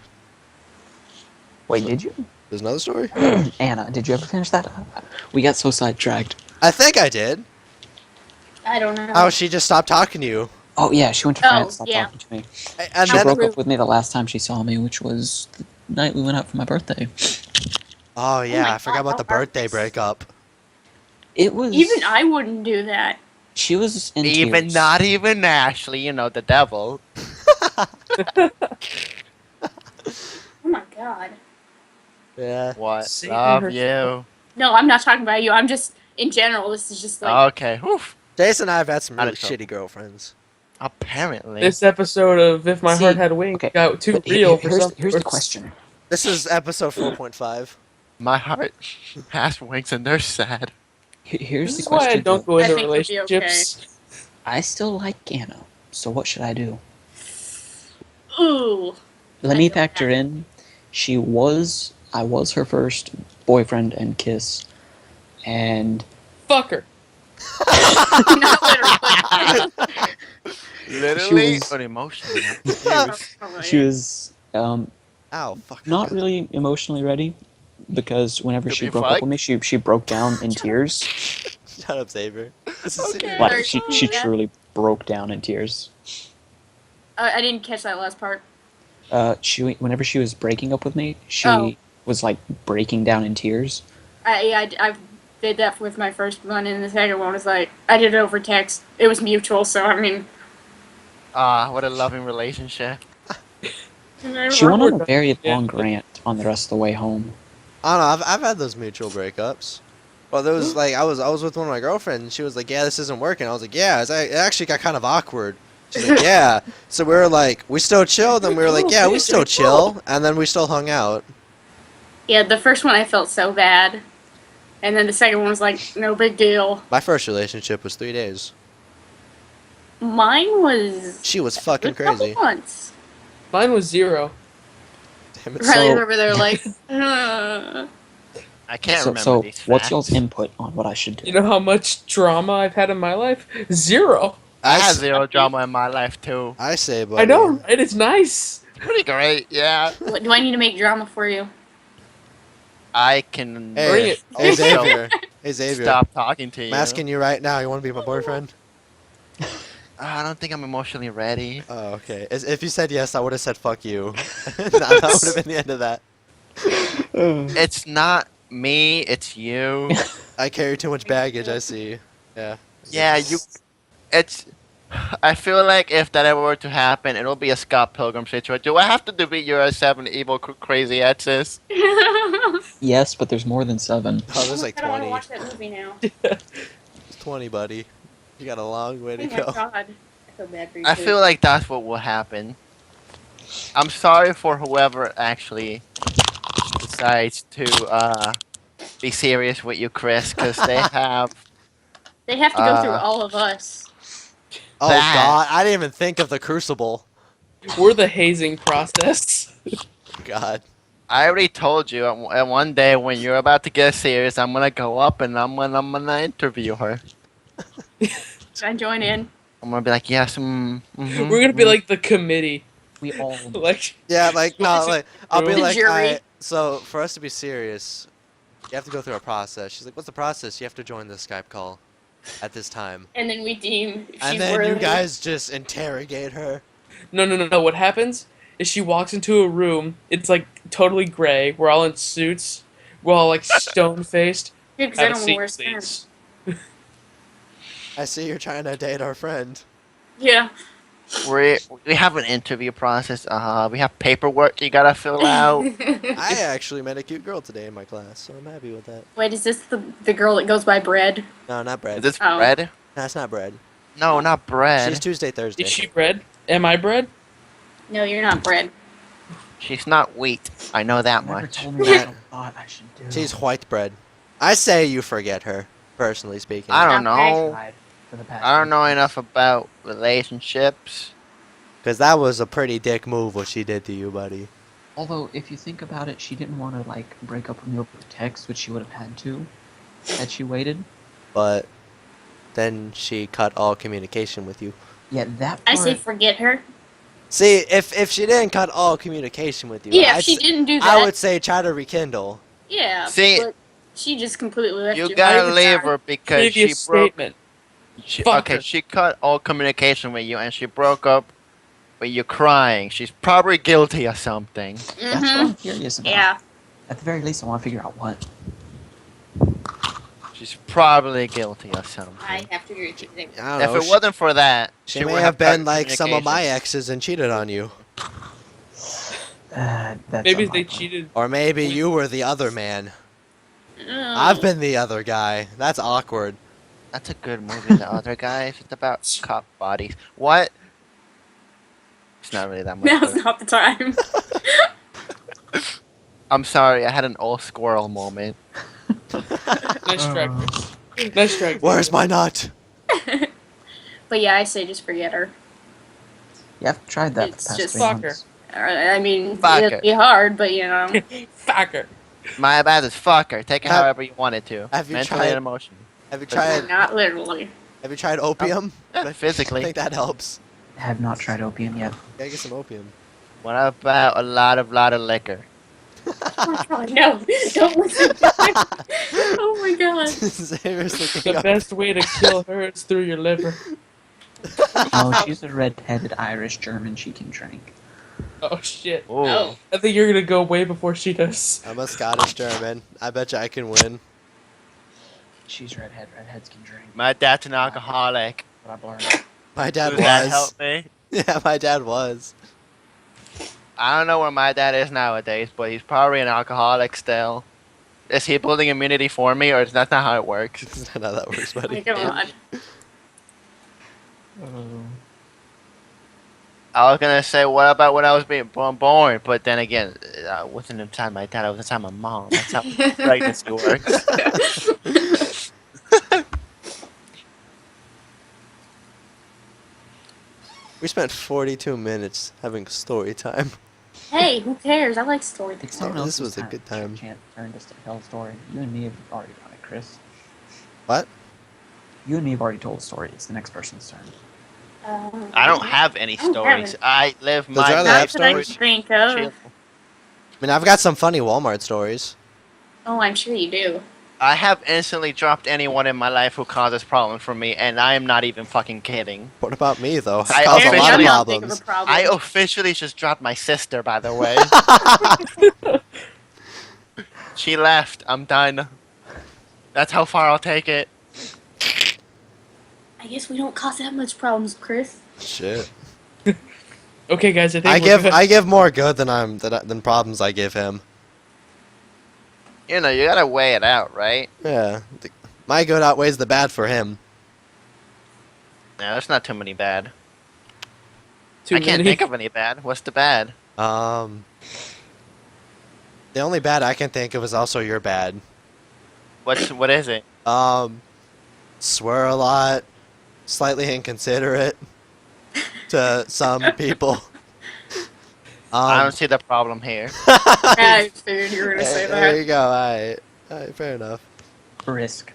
E: Wait, did you?
A: There's another story?
E: Anna, did you ever finish that? We got so sidetracked.
A: I think I did.
B: I don't know.
A: Oh, she just stopped talking to you.
E: Oh yeah, she went to
B: Oh,
E: France, stopped
B: yeah.
E: talking to me.
A: And
E: She
A: then,
E: broke up with me the last time she saw me, which was the night we went out for my birthday.
A: oh yeah,
B: my
A: I forgot
B: God,
A: about the
B: how
A: birthday
B: heartless.
A: breakup.
E: It was
B: Even I wouldn't do that.
E: She was in
D: Even
E: tears.
D: not even Ashley, you know, the devil.
B: Oh my god.
A: Yeah.
D: What?
C: Saving
D: Love
C: herself.
D: you.
B: No, I'm not talking about you. I'm just in general. This is just like
D: Okay. Whew.
A: Jason and I have had some
D: Not
A: really
D: in trouble.
A: shitty girlfriends.
D: Apparently.
C: This episode of If My
E: See,
C: Heart Had Wings
E: okay,
C: got too
E: but
C: real for some.
E: here's the question.
A: This is episode 4.5.
D: My heart has wings and they're sad.
E: Here's
C: This
E: the
C: is why I
E: question.
C: don't go
B: I
C: into
B: think we'll be okay.
C: relationships.
E: I still like Anna, so what should I do?
B: ooh.
E: Let
B: I
E: me
B: feel
E: factor
B: bad.
E: in. I was her first boyfriend and kiss, and
C: Fuck her.
B: Not literally.
D: Literally
E: was-
D: or emotionally.
E: she was
A: Ow, fuck.
E: not really emotionally ready because whenever
D: To
E: she
D: be
E: broke
D: fucked?
E: up with me, she broke down in tears.
A: Shut up, Xavier. This is
B: Okay.
E: Like she
B: Yeah.
E: truly broke down in tears.
B: I didn't catch that last part.
E: Whenever she was breaking up with me, she
B: Oh.
E: was like breaking down in tears.
B: I did that with my first one, and the second one was like I did it over text. It was mutual, so I mean.
D: What a loving relationship.
E: She went on a
C: Awkward.
E: very
C: Yeah.
E: long rant on the rest of the way home.
A: I don't know. I've had those mutual breakups. Well, there was like I was with one of my girlfriends, and she was like, "Yeah, this isn't working." I was like, "Yeah." It actually got kind of awkward. She's like, "Yeah." So we were like, "We still chill." Then we were like, "Yeah, we still chill," and then we still hung out.
B: Yeah, the first one I felt so bad, and then the second one was like no big deal.
A: My first relationship was 3 days.
B: Mine was
A: She was
B: a
A: fucking
B: couple
A: crazy.
B: months.
C: Mine was 0.
A: Damn it.
B: Riley's
E: So-
B: over there like.
D: I can't
E: So,
D: remember
E: so
D: these
E: what's
D: facts.
E: y'all's input on what I should do?
C: You know how much drama I've had in my life? 0.
D: I
A: I
D: had
A: s-
D: 0 drama in my life too.
A: I say, buddy.
C: I know, right? It's nice.
D: Pretty great, yeah.
B: What, do I need to make drama for you?
D: I can
C: Bring
A: Hey,
C: it.
A: hey Xavier. Hey Xavier.
D: stop talking to you.
A: I'm asking you right now. You want to be my boyfriend?
D: I don't think I'm emotionally ready.
A: Oh, okay. If you said yes, I would have said fuck you. that would have been the end of that.
D: It's not me, it's you.
A: I carry too much baggage. I see. Yeah.
D: Yeah, you. It's. I feel like if that ever were to happen, it'll be a Scott Pilgrim situation. Do I have to defeat your 7 evil, crazy exes?
E: Yes, but there's more than 7.
A: Oh, there's like
B: I don't want to
A: 20.
B: watch that movie now.
A: It's 20, buddy. You got a long way
B: Oh
A: to
B: my
A: go.
B: god. I feel bad for you.
D: I
B: too.
D: feel like that's what will happen. I'm sorry for whoever actually decides to be serious with you, Chris, because they have.
B: They have to go through
D: Uh,
B: all of us.
A: Oh
D: That.
A: God, I didn't even think of the crucible.
C: We're the hazing process.
A: God.
D: I already told you, and one day when you're about to get serious, I'm gonna go up and I'm gonna interview her.
B: Should I join in?
D: I'm gonna be like, yes, mhm,
C: We're gonna be like the committee.
E: We all.
C: Like,
A: Yeah, like no, like I'll be
C: The
A: like,
B: jury.
A: alright, so for us to be serious, you have to go through a process. She's like, what's the process? You have to join this Skype call at this time,
B: And then we deem if
A: and
B: she's
A: then
B: worthy.
A: you guys just interrogate her.
C: no. What happens is she walks into a room. It's like totally gray. We're all in suits. We're all like stone faced.
B: Yeah, 'cause I
C: Have a
B: don't
C: seat,
B: wear skirts.
C: please.
A: I see you're trying to date our friend.
B: Yeah.
D: We have an interview process. We have paperwork you gotta fill out.
A: I actually met a cute girl today in my class, so I'm happy with that.
B: Wait, is this the girl that goes by Bread?
A: No, not
D: Is
A: bread.
D: this
B: Oh.
D: bread?
A: No, it's not bread.
D: No, not
A: She's
D: bread.
A: Tuesday, Thursday.
C: Is she bread? Am I bread?
B: No, you're not Bread.
D: She's not wheat. I know that
E: Never
D: much.
E: told me what I thought I should do.
A: She's white bread. I say you forget her, personally speaking.
D: I don't
B: Okay.
D: know.
E: Tried for the past
D: I don't know
E: week.
D: enough about relationships.
A: Because that was a pretty dick move what she did to you, buddy.
E: Although, if you think about it, she didn't want to like break up with me over text, which she would have had to, had she waited.
A: But then she cut all communication with you.
E: Yeah, that
B: I
E: part.
B: say forget her.
A: See, if she didn't cut all communication with you,
B: Yeah,
A: I'd
B: if she
A: s-
B: didn't do that.
A: I would say try to rekindle.
B: Yeah.
D: See-
B: but she just completely left
D: You
B: you.
D: gotta
C: would
D: leave
C: say
D: her because she
C: Previous
D: broke.
C: statement.
D: She,
C: Fuck
D: okay,
C: her.
D: she cut all communication with you, and she broke up with you crying. She's probably guilty of something.
E: That's what
B: Mhm.
E: I'm curious about.
B: Yeah.
E: At the very least, I want to figure out what.
D: She's probably guilty of something.
B: I have to agree with you there.
A: I don't
D: If
A: know.
D: it wasn't for that,
A: she
D: would
A: may have
D: cut
A: been like some of my
D: communication.
A: exes and cheated on you.
E: That's
C: Maybe
E: on my
C: they
E: part.
C: cheated.
A: Or maybe you were the other man.
B: Mm.
A: I've been the other guy. That's awkward.
D: That's a good movie. The other guys. It's about cop bodies. What? It's not really that much.
B: Now's
D: good.
B: not the time.
D: I'm sorry. I had an old squirrel moment.
C: Nice strike. Chris. Nice strike.
A: Where's my nut?
B: But yeah, I say just forget her.
E: Yeah, I've tried that
B: It's
E: the past
B: just
E: 3
C: fuck
E: months.
B: I mean,
D: Fuck
B: it'd
D: her.
B: be hard, but you know.
C: Fucker.
D: My bad is fucker. Take it
A: Have-
D: however you want it to.
A: have you
D: Mentally
A: tried-
D: and emotionally.
A: Have you tried?
B: Not literally.
A: Have you tried opium?
D: Yeah,
A: I
D: physically.
A: think that helps.
E: Have not tried opium yet.
A: Gotta get some opium.
D: What about a lot of liquor?
B: Oh my God, no, don't listen to that. Oh my god.
A: Xavier's looking
C: The
A: up.
C: best way to kill her is through your liver.
E: Oh, she's a red-headed Irish German. She can drink.
C: Oh shit.
D: Ooh.
B: Oh.
C: I think you're gonna go way before she does.
A: I'm a Scottish German. I bet you I can win.
E: She's redhead. Redheads can drink.
D: My dad's an alcoholic.
E: What I've learned.
A: My dad
D: Does that
A: was.
D: help me?
A: Yeah, my dad was.
D: I don't know where my dad is nowadays, but he's probably an alcoholic still. Is he building immunity for me, or is that not how it works?
A: That's not how that works,
B: Oh my
A: buddy.
B: god.
D: I was gonna say, what about when I was being born? But then again, I wasn't inside my dad, I was inside my mom. That's how pregnancy works.
A: We spent 42 minutes having story time.
B: Hey, who cares? I like story.
E: It's
A: Oh,
E: someone
A: this
E: else's
A: was a good time.
E: Turn to tell a story. You and me have already done it, Chris.
A: What?
E: You and me have already told a story. It's the next person's turn.
D: I don't have any
B: I don't have
D: stories. I live
A: Those
D: my
A: are the
B: Not
A: app
B: that I
A: stories?
B: can think of.
D: chill.
A: I mean, I've got some funny Walmart stories.
B: Oh, I'm sure you do.
D: I have instantly dropped anyone in my life who causes problems for me, and I am not even fucking kidding.
A: What about me, though? I
D: I
A: cause a lot of
D: officially-
B: I'm not big of a
A: problems.
B: problem.
D: I officially just dropped my sister, by the way. She left. I'm done. That's how far I'll take it.
B: I guess we don't cause that much problems, Chris.
A: Shit.
C: Okay, guys, I think
A: I
C: we're
A: give
C: good.
A: I give more good than problems I give him.
D: You know, you gotta weigh it out, right?
A: Yeah. My good outweighs the bad for him.
D: No, there's not too many bad.
C: Too
D: I can't
C: many.
D: think of any bad. What's the bad?
A: The only bad I can think of is also your bad.
D: What is it?
A: Swear a lot, slightly inconsiderate to some people.
D: I don't see the problem here.
B: I figured you were gonna say
A: There
B: that.
A: you go. Alright, fair enough.
E: Risk.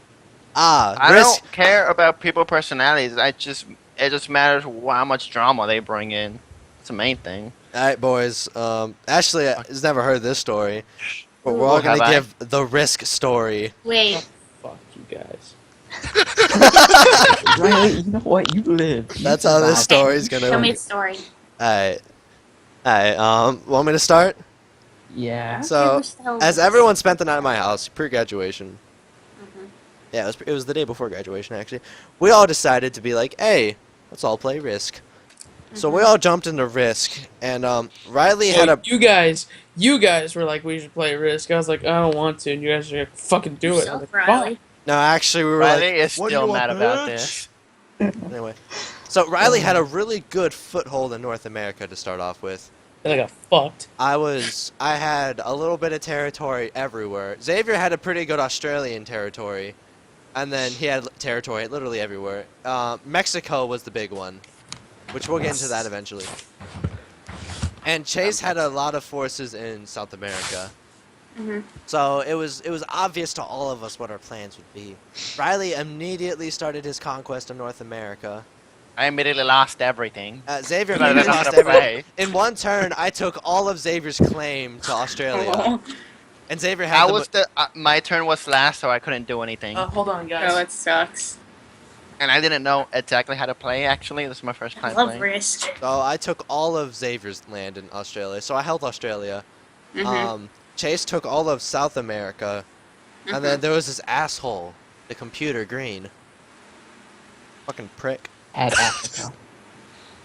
D: I
A: Risk.
D: don't care about people personalities. It just matters how much drama they bring in. It's the main thing.
A: Alright, boys. Ashley has never heard this story, but we're
B: Ooh.
A: all gonna
D: Have I?
A: give the Risk story.
B: Wait,
C: Fuck you guys.
E: Riley, you know what? You live. You
A: That's how this
E: survived.
A: story's gonna.
B: tell me the story.
A: Alright. Want me to start?
E: Yeah.
A: So,
B: Okay, we're
A: as
B: still-
A: everyone spent the night at my house pre-graduation.
B: Mhm.
A: Yeah, it was the day before graduation, actually. We all decided to be like, hey, let's all play Risk. So we all jumped into Risk, and Riley had a
C: You guys were like, we should play Risk. I was like, I don't want to, and you guys are like, fucking do it. I was
B: Yourself,
C: like,
B: Riley.
C: fine.
A: no. Actually, we were
D: Riley
A: like,
D: is
A: "What,
D: still
A: you a
D: mad about
A: bitch?"
D: this.
A: Anyway, so Riley had a really good foothold in North America to start off with.
C: And I got fucked.
A: I had a little bit of territory everywhere. Xavier had a pretty good Australian territory, and then he had territory literally everywhere. Mexico was the big one, which we'll get into that eventually. And Chase had a lot of forces in South America. So it was obvious to all of us what our plans would be. Riley immediately started his conquest of North America.
D: I immediately lost everything.
A: Xavier
D: But I
A: immediately
D: don't know
A: lost
D: how to
A: everything.
D: play.
A: In one turn, I took all of Xavier's claim to Australia,
B: Oh,
A: and Xavier had
D: My turn was last, so I couldn't do anything.
C: Hold on, guys.
B: it sucks.
D: And I didn't know exactly how to play, actually. This is my first
B: I
D: time
B: love
D: playing.
B: Risk.
A: So I took all of Xavier's land in Australia. So I held Australia. Chase took all of South America, and then there was this asshole, the computer Green. Fucking prick.
E: Had Africa.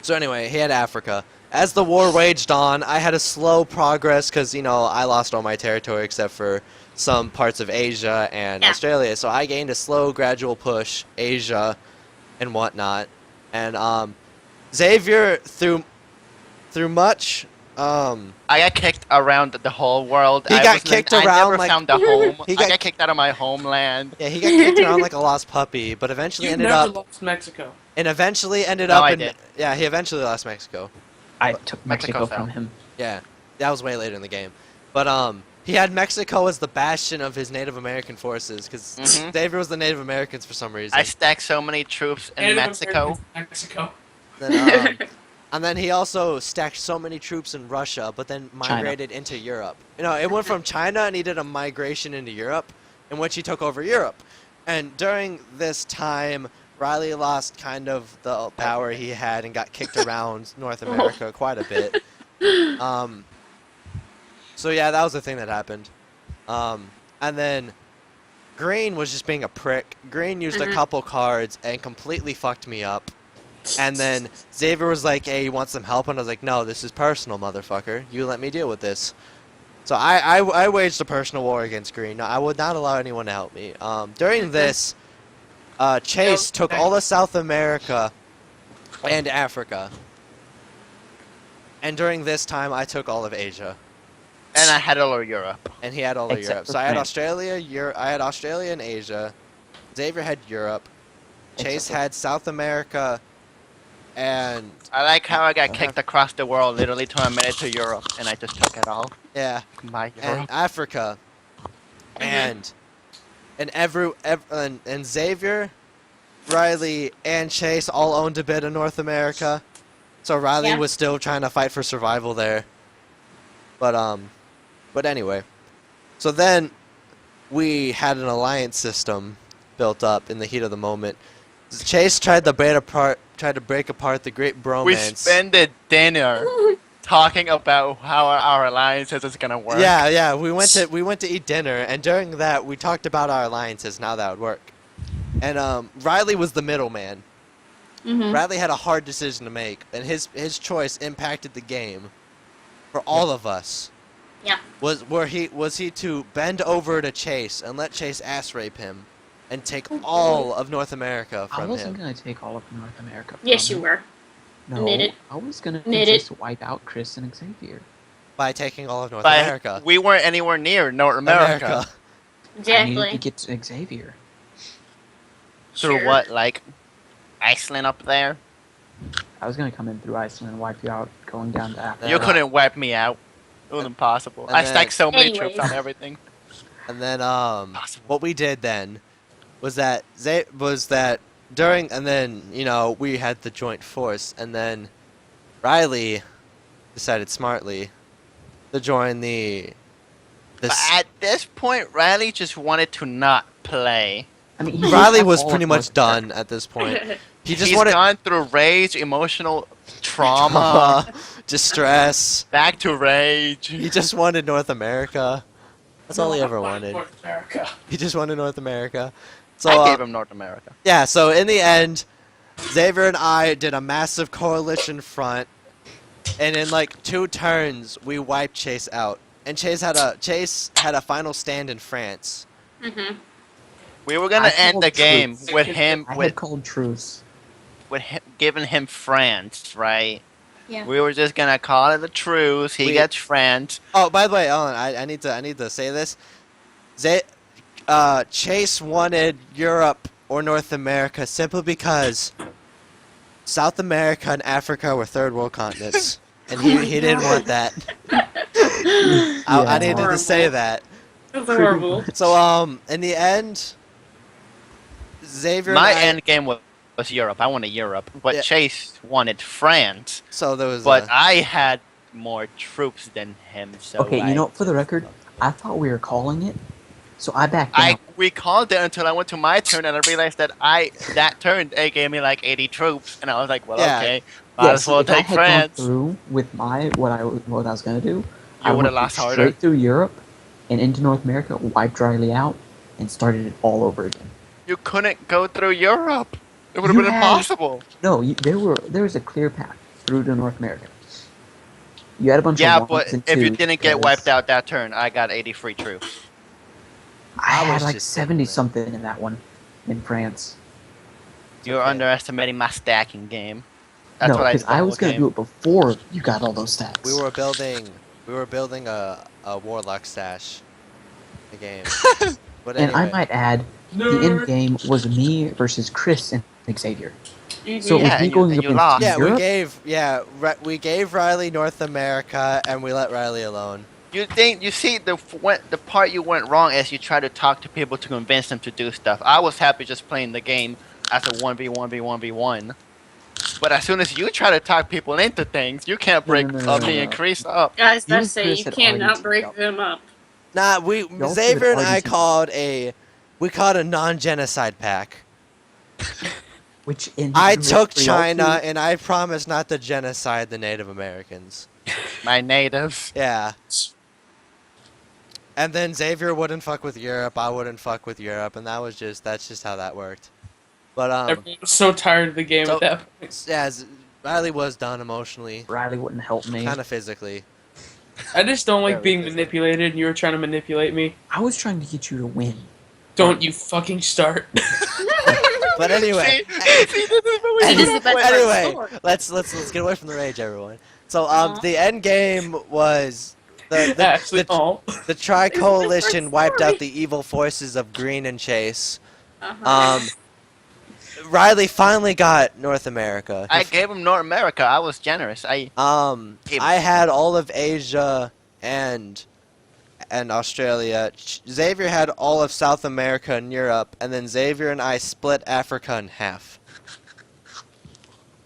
A: So anyway, he had Africa. As the war waged on, I had a slow progress because, you know, I lost all my territory except for some parts of Asia and
B: Yeah.
A: Australia. So I gained a slow, gradual push, Asia and whatnot. And Xavier, through much...
D: I got kicked around the whole world.
A: He got kicked
D: I
A: around
D: never
A: like-
D: found a home.
A: He
D: I
A: got-
D: got kicked out of my homeland.
A: Yeah, he got kicked around like a lost puppy, but eventually
C: You
A: ended
C: never
A: up...
C: lost Mexico.
A: And eventually ended
D: No,
A: up
D: I
A: in...
D: did.
A: Yeah, he eventually lost Mexico.
E: I took Mexico
D: Mexico
E: from
D: fell.
E: him.
A: Yeah, that was way later in the game. But he had Mexico as the bastion of his Native American forces because
D: Mhm.
A: Xavier was the Native Americans for some reason.
D: I stacked so many troops in
C: Native
D: Mexico.
C: Americans in Mexico.
A: Then, and then he also stacked so many troops in Russia, but then migrated into Europe. You know, it went from China and he did a migration into Europe, in which he took over Europe. And during this time, Riley lost kind of the power he had and got kicked around North America quite a bit. So yeah, that was the thing that happened. And then Green was just being a prick. Green used a couple cards and completely fucked me up. And then Xavier was like, hey, you want some help? And I was like, no, this is personal, motherfucker. You let me deal with this. So I waged a personal war against Green. I would not allow anyone to help me. During this, Chase took all of South America and Africa. And during this time, I took all of Asia.
D: And I had all of Europe.
A: And he had all of
E: Except
A: Europe.
E: for
A: So I had
E: France.
A: I had Australia and Asia. Xavier had Europe. Chase
E: Except for-
A: had South America. And
D: I like how I got kicked across the world, literally till I made it to Europe, and I just took it all.
A: yeah,
D: My
A: and
D: Europe.
A: Africa. And and Xavier, Riley, and Chase all owned a bit of North America. So Riley
B: Yeah.
A: was still trying to fight for survival there. But anyway. So then we had an alliance system built up in the heat of the moment. Chase tried to break apart the great bromance.
D: We spent the dinner talking about how our alliances is gonna work.
A: Yeah, we went to eat dinner, and during that we talked about our alliances and how that would work. And Riley was the middleman. Riley had a hard decision to make, and his choice impacted the game for all of us.
B: Yeah.
A: Was he to bend over to Chase and let Chase ass rape him, and take all of North America
E: I
A: from
E: wasn't
A: him?
E: gonna take all of North America.
B: Yes,
E: from
B: you
E: him.
B: were.
E: No,
B: Admit it.
E: I was gonna
B: Admit it.
E: just wipe out Chris and Xavier.
A: By taking all of North
D: But
A: America.
D: we weren't anywhere near North America.
E: I needed to
B: Exactly.
E: get to Xavier.
D: Through
B: Sure.
D: what, like Iceland up there?
E: I was gonna come in through Iceland and wipe you out, going down to Africa.
D: You couldn't wipe me out. It was impossible.
A: And
D: I
A: then-
D: stacked so many
B: Anyways.
D: troops on everything.
A: And then
D: Possible.
A: what we did then was that during, and then, you know, we had the joint force, and then Riley decided smartly to join
D: But at this point, Riley just wanted to not play.
E: I mean, he
A: Riley
E: had
A: was
E: all
A: pretty
E: of
A: much
E: North
A: done
E: America.
A: at this point. He just
D: He's
A: wanted
D: gone through rage, emotional trauma,
A: distress.
D: back to rage.
A: He just wanted North America. That's all he ever wanted.
C: North America.
A: He just wanted North America. So
D: I gave him North America.
A: yeah, so in the end, Xavier and I did a massive coalition front, and in like 2 turns, we wiped Chase out. And Chase had a final stand in France.
B: Mhm.
D: We were gonna
E: I
D: end
E: called
D: the game
E: truce.
D: with him
E: I
D: with
E: had called truce.
D: giving him France, right?
B: Yeah.
D: We were just gonna call it a truce. He
A: We-
D: gets France.
A: Oh, by the way, Ellen, I need to say this. Chase wanted Europe or North America simply because South America and Africa were third world continents, and he didn't want that. I needed to say that.
B: That's horrible.
A: So in the end, Xavier
D: My
A: and I,
D: end game was Europe. I wanted Europe, but
A: Yeah.
D: Chase wanted France.
A: so there was
D: But I had more troops than him, so
E: Okay, you know, for the record, I thought we were calling it, so I backed down.
D: we called it until I went to my turn and I realized that that turn they gave me like 80 troops and I was like, well,
A: Yeah.
D: okay, might as
E: see,
D: well
E: if I
D: take
E: had
D: France.
E: gone through with what I was gonna do, I
D: You would
E: went
D: have lost
E: straight
D: harder.
E: through Europe and into North America, wiped Riley out, and started it all over again.
D: You couldn't go through Europe. It would have
E: You
D: been
E: had-
D: impossible.
E: No, there was a clear path through to North America. You had a bunch
D: Yeah,
E: of
D: but
E: ones and
D: if you
E: twos
D: didn't get
E: because
D: wiped out that turn, I got 80 free troops.
E: I
A: I
E: had
A: was
E: like
A: just
E: 70
A: thinking
E: something in that one in France.
D: You're
A: okay.
D: underestimating my stacking game. That's
E: No,
D: what I
E: because
D: did the
E: I
D: whole
E: was gonna
D: game.
E: do it before you got all those stats.
A: we were building a warlock stash. The game. But
E: and
A: anyway,
E: I might add, the end game was me versus Chris and Xavier.
B: Mhm.
E: So it
D: Yeah,
E: was me
D: and
E: going
D: you
E: against
D: lost.
A: yeah,
E: Europe.
A: we gave Riley North America, and we let Riley alone.
D: You see the part you went wrong is you try to talk to people to convince them to do stuff. I was happy just playing the game as a 1v1v1v1. But as soon as you try to talk people into things, you can't break
E: No,
D: me and Chris up.
B: Guys,
E: You
B: let's
E: and
B: say
E: Chris
B: you
E: had
B: cannot
E: already
B: break
E: teamed up.
B: them up.
A: Nah,
E: Y'all
A: Xavier
E: could've
A: and I
E: already
A: called a non-genocide pack.
E: Which ended
A: I
E: with
A: took
E: 3-2.
A: China, and I promised not to genocide the Native Americans.
D: My natives.
A: Yeah. And then Xavier wouldn't fuck with Europe, I wouldn't fuck with Europe, and that's just how that worked. But
C: Everyone was so tired of the game
A: so-
C: at that point.
A: yeah, Riley was done emotionally,
E: Riley wouldn't help me.
A: kind of physically.
C: I just don't like
A: Very
C: being
A: physical.
C: manipulated, and you were trying to manipulate me.
E: I was trying to get you to win.
C: Don't you fucking start.
A: But anyway,
D: See, this is what we
B: This is the best part of the
A: anyway,
B: story.
A: let's get away from the rage, everyone. So
B: Aw.
A: the end game was
C: Actually,
A: the Tri Coalition
B: It's
A: wiped
B: story.
A: out the evil forces of Green and Chase.
B: Uh-huh.
A: Riley finally got North America.
D: I gave him North America. I was generous.
A: I had all of Asia and Australia. Xavier had all of South America and Europe, and then Xavier and I split Africa in half.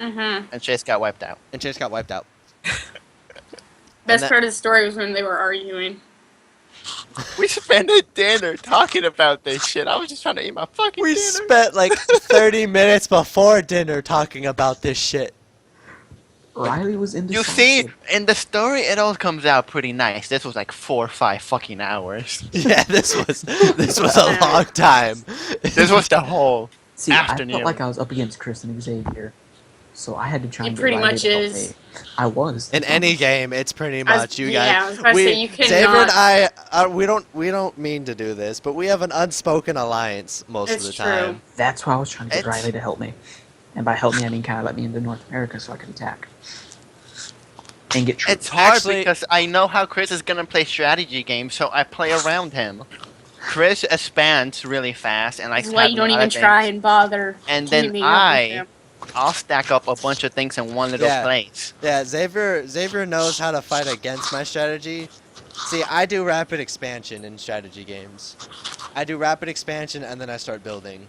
B: Mhm.
D: And Chase got wiped out.
A: And Chase got wiped out.
B: Best
A: that-
B: part of the story was when they were arguing.
D: We spent a dinner talking about this shit. I was just trying to eat my fucking
A: We
D: dinner.
A: spent like 30 minutes before dinner talking about this shit.
E: Riley was
D: You
E: indecisive.
D: see, in the story, it all comes out pretty nice. This was like 4 or 5 fucking hours.
A: Yeah, this was a long time.
D: This was the whole.
E: See, I
D: afternoon.
E: felt like I was up against Chris and Xavier, so I had to try
B: It
E: and get
B: pretty
E: Riley
B: much
E: to help
B: is.
E: me. I was.
A: In any game, it's pretty
B: I was-
A: much you
B: yeah, I
A: guys.
B: was about to say, you
A: Xavier and
B: cannot-
A: I, we don't mean to do this, but we have an unspoken alliance most
B: It's
A: of the
B: true.
A: time.
E: That's why I was trying to get
D: It's-
E: Riley to help me, and by help me I mean kind of let me into North America so I could attack and get troops.
D: It's hard
A: Actually-
D: because I know how Chris is gonna play strategy games, so I play around him. Chris expands really fast and likes
B: This is why you
D: having
B: don't
D: other
B: even
D: things.
B: try and bother.
D: And then
B: teaming up with them.
D: I'll stack up a bunch of things in one little
A: Yeah.
D: place.
A: Yeah, Xavier knows how to fight against my strategy. See, I do rapid expansion in strategy games. I do rapid expansion and then I start building.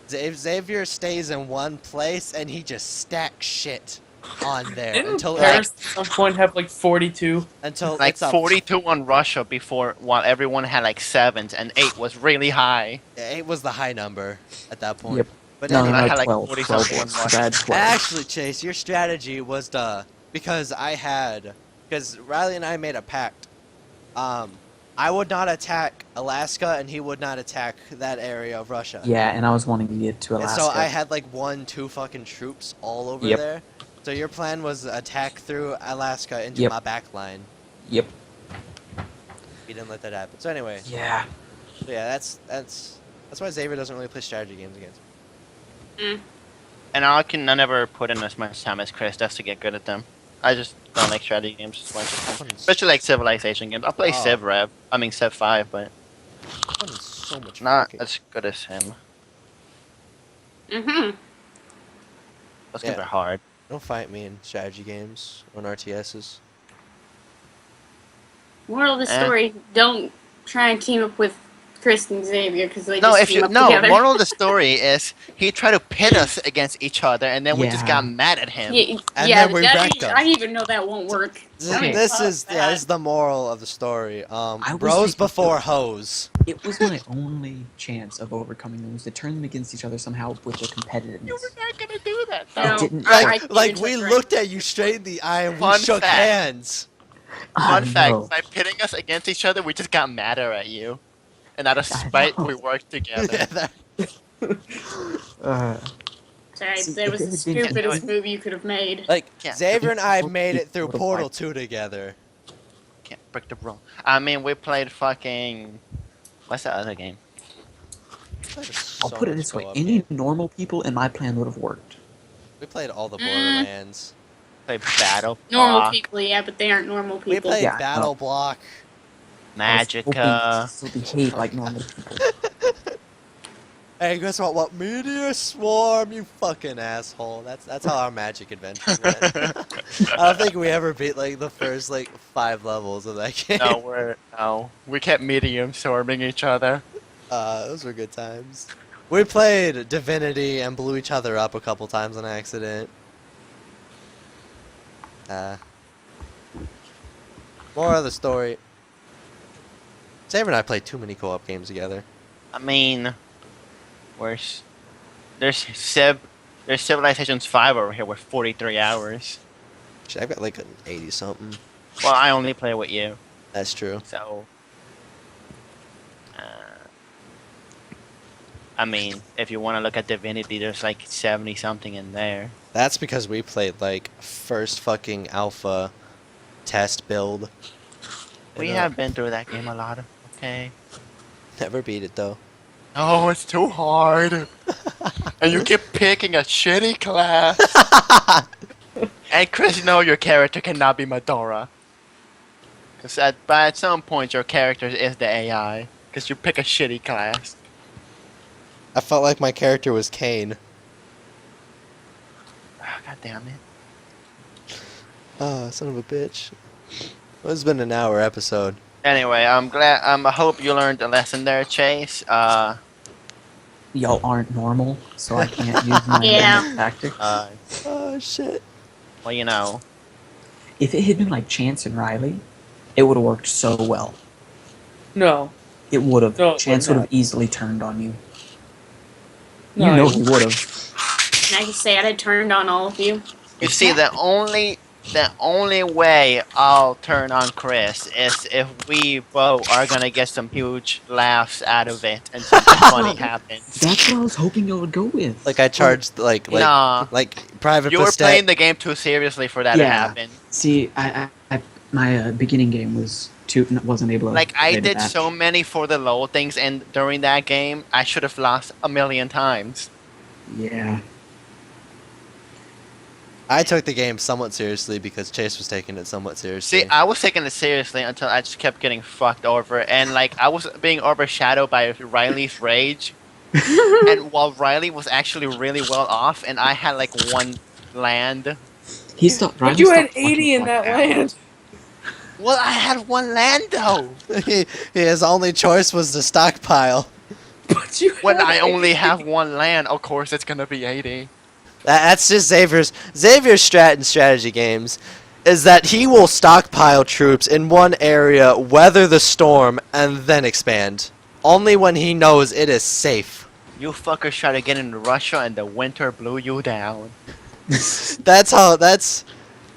A: Xavier stays in one place and he just stacks shit on there
C: Didn't
A: until
C: Paris at some point have like 42?
D: Like
A: it's up.
D: 42 on Russia before, while everyone had like 7s, and 8 was really high.
A: 8 was the high number at that point.
E: Yep.
A: But
E: No,
A: anyway,
D: I
E: no,
D: had like
E: 12.
D: 40
E: 12
D: something
E: was
D: on
E: bad 12.
A: actually, Chase, your strategy was because Riley and I made a pact. I would not attack Alaska, and he would not attack that area of Russia.
E: Yeah, and I was wanting to get to
A: And
E: Alaska.
A: so I had like 1-2 fucking troops all over
E: Yep.
A: there. So your plan was attack through Alaska into
E: Yep.
A: my back line.
E: Yep.
A: You didn't let that happen. So anyway,
E: Yeah.
A: so yeah, that's why Xavier doesn't really play strategy games against.
D: And I never put in as much time as Chris does to get good at them. I just don't like strategy games as much as him. Especially like Civilization games. I'll play
A: Oh.
D: Civ Rev. I mean Civ 5, but
A: Putting so much
D: not
A: fucking-
D: as good as him.
B: Mm-hmm.
D: Those
A: Yeah.
D: games are hard.
A: Don't fight me in strategy games on RTSs.
B: Moral of the
D: Eh.
B: story: don't try and team up with Chris and Xavier because they
D: No,
B: just
D: if
B: team
D: you
B: up
D: no,
B: together.
D: moral of the story is he tried to pit us against each other, and then we just
E: Yeah.
D: got mad at him.
B: Yeah,
A: And
B: yeah,
A: then we
B: that
A: wrecked
B: is-
A: them.
B: I even know that won't work.
A: This,
B: I mean,
A: this
B: fuck
A: is
B: that.
A: this is the moral of the story.
E: was
A: Bros
E: thinking-
A: before hoes.
E: It was my only chance of overcoming them was to turn them against each other somehow with their competitiveness.
D: You were not gonna do that.
B: No.
D: though.
E: didn't-
B: I
A: Like,
B: can't
A: like
B: even
A: we
B: touch
A: looked at you straight in the eye and we
D: Fun
A: shook
D: fact.
A: hands.
D: Fun
E: I
D: fact:
E: know.
D: by pitting us against each other, we just got madder at you, and out of spite,
E: know.
D: we worked together.
A: Yeah, that-
B: Sorry,
E: See,
B: that was
E: if
B: the
E: it had been-
B: stupidest move you could have made.
A: like
D: Yeah.
A: Xavier and I made it through
E: Would've
A: Portal
E: liked
A: 2 together.
D: Can't break the rule. I mean, we played fucking. What's the other game?
E: I'll put it this way: any normal people in my plan would have worked.
A: We played all the
B: Mm.
A: Borderlands.
D: Played Battle
B: Normal
D: Block,
B: people, yeah, but they aren't normal people.
A: We played
E: Yeah,
A: Battle Block.
D: Magica.
E: So behave like normal people.
A: Hey, guess what? What Meteor Swarm? You fucking asshole. That's how our Magic adventure went. I don't think we ever beat like the first like 5 levels of that game.
D: No, we kept medium storming each other.
A: Those were good times. We played Divinity and blew each other up a couple times on accident. More of the story. Xavier and I played too many co-op games together.
D: I mean, there's Civilizations 5 over here with 43 hours.
A: Shit, I've got like an 80 something.
D: Well, I only play with you,
A: That's true.
D: so. I mean, if you want to look at Divinity, there's like 70 something in there.
A: That's because we played like first fucking alpha test build.
D: We
A: And,
D: have been through that game a lot. Okay.
A: never beat it though.
D: Oh, it's too hard. And you keep picking a shitty class. And Chris, no, your character cannot be Medora. Because at some point, your character is the AI. Because you pick a shitty class.
A: I felt like my character was Kane.
D: Oh, God damn it.
A: Oh, son of a bitch. Well, it's been an hour episode.
D: Anyway, I'm glad. I hope you learned a lesson there, Chase.
E: Y'all aren't normal, so I can't use my
B: Yeah.
E: normal tactics.
A: Oh shit.
D: Well, you know.
E: If it had been like Chance and Riley, it would have worked so well.
C: No.
E: It would have.
C: No, it
E: Chance
C: would
E: would have easily turned on you.
C: No,
E: You know
C: it-
E: he would have.
B: And I just say I turned on all of you.
D: You see, the only way I'll turn on Chris is if we both are gonna get some huge laughs out of it and something funny happens.
E: That's what I was hoping y'all would go with.
A: Like I charged like
D: Nah.
A: private
D: You were
A: Bastet-
D: playing the game too seriously for that to
E: Yeah.
D: happen.
E: See, my beginning game was wasn't able to.
D: Like, I
E: play the
D: did
E: match.
D: so many for the low things, and during that game, I should have lost a million times.
E: Yeah.
A: I took the game somewhat seriously because Chase was taking it somewhat seriously.
D: See, I was taking it seriously until I just kept getting fucked over, and like I was being overshadowed by Riley's rage. And while Riley was actually really well off, and I had like one land.
E: He stopped.
C: But
E: Riley
C: you had
E: stopped
C: 80
E: fucking
C: in that
E: like
C: land.
D: Well, I had one land though.
A: His only choice was to stockpile.
C: But you
D: When
C: had
D: I only
C: 80.
D: have one land, of course it's gonna be 80.
A: That's just Xavier's strat in strategy games is that he will stockpile troops in one area, weather the storm, and then expand. Only when he knows it is safe.
D: You fuckers try to get into Russia, and the winter blew you down.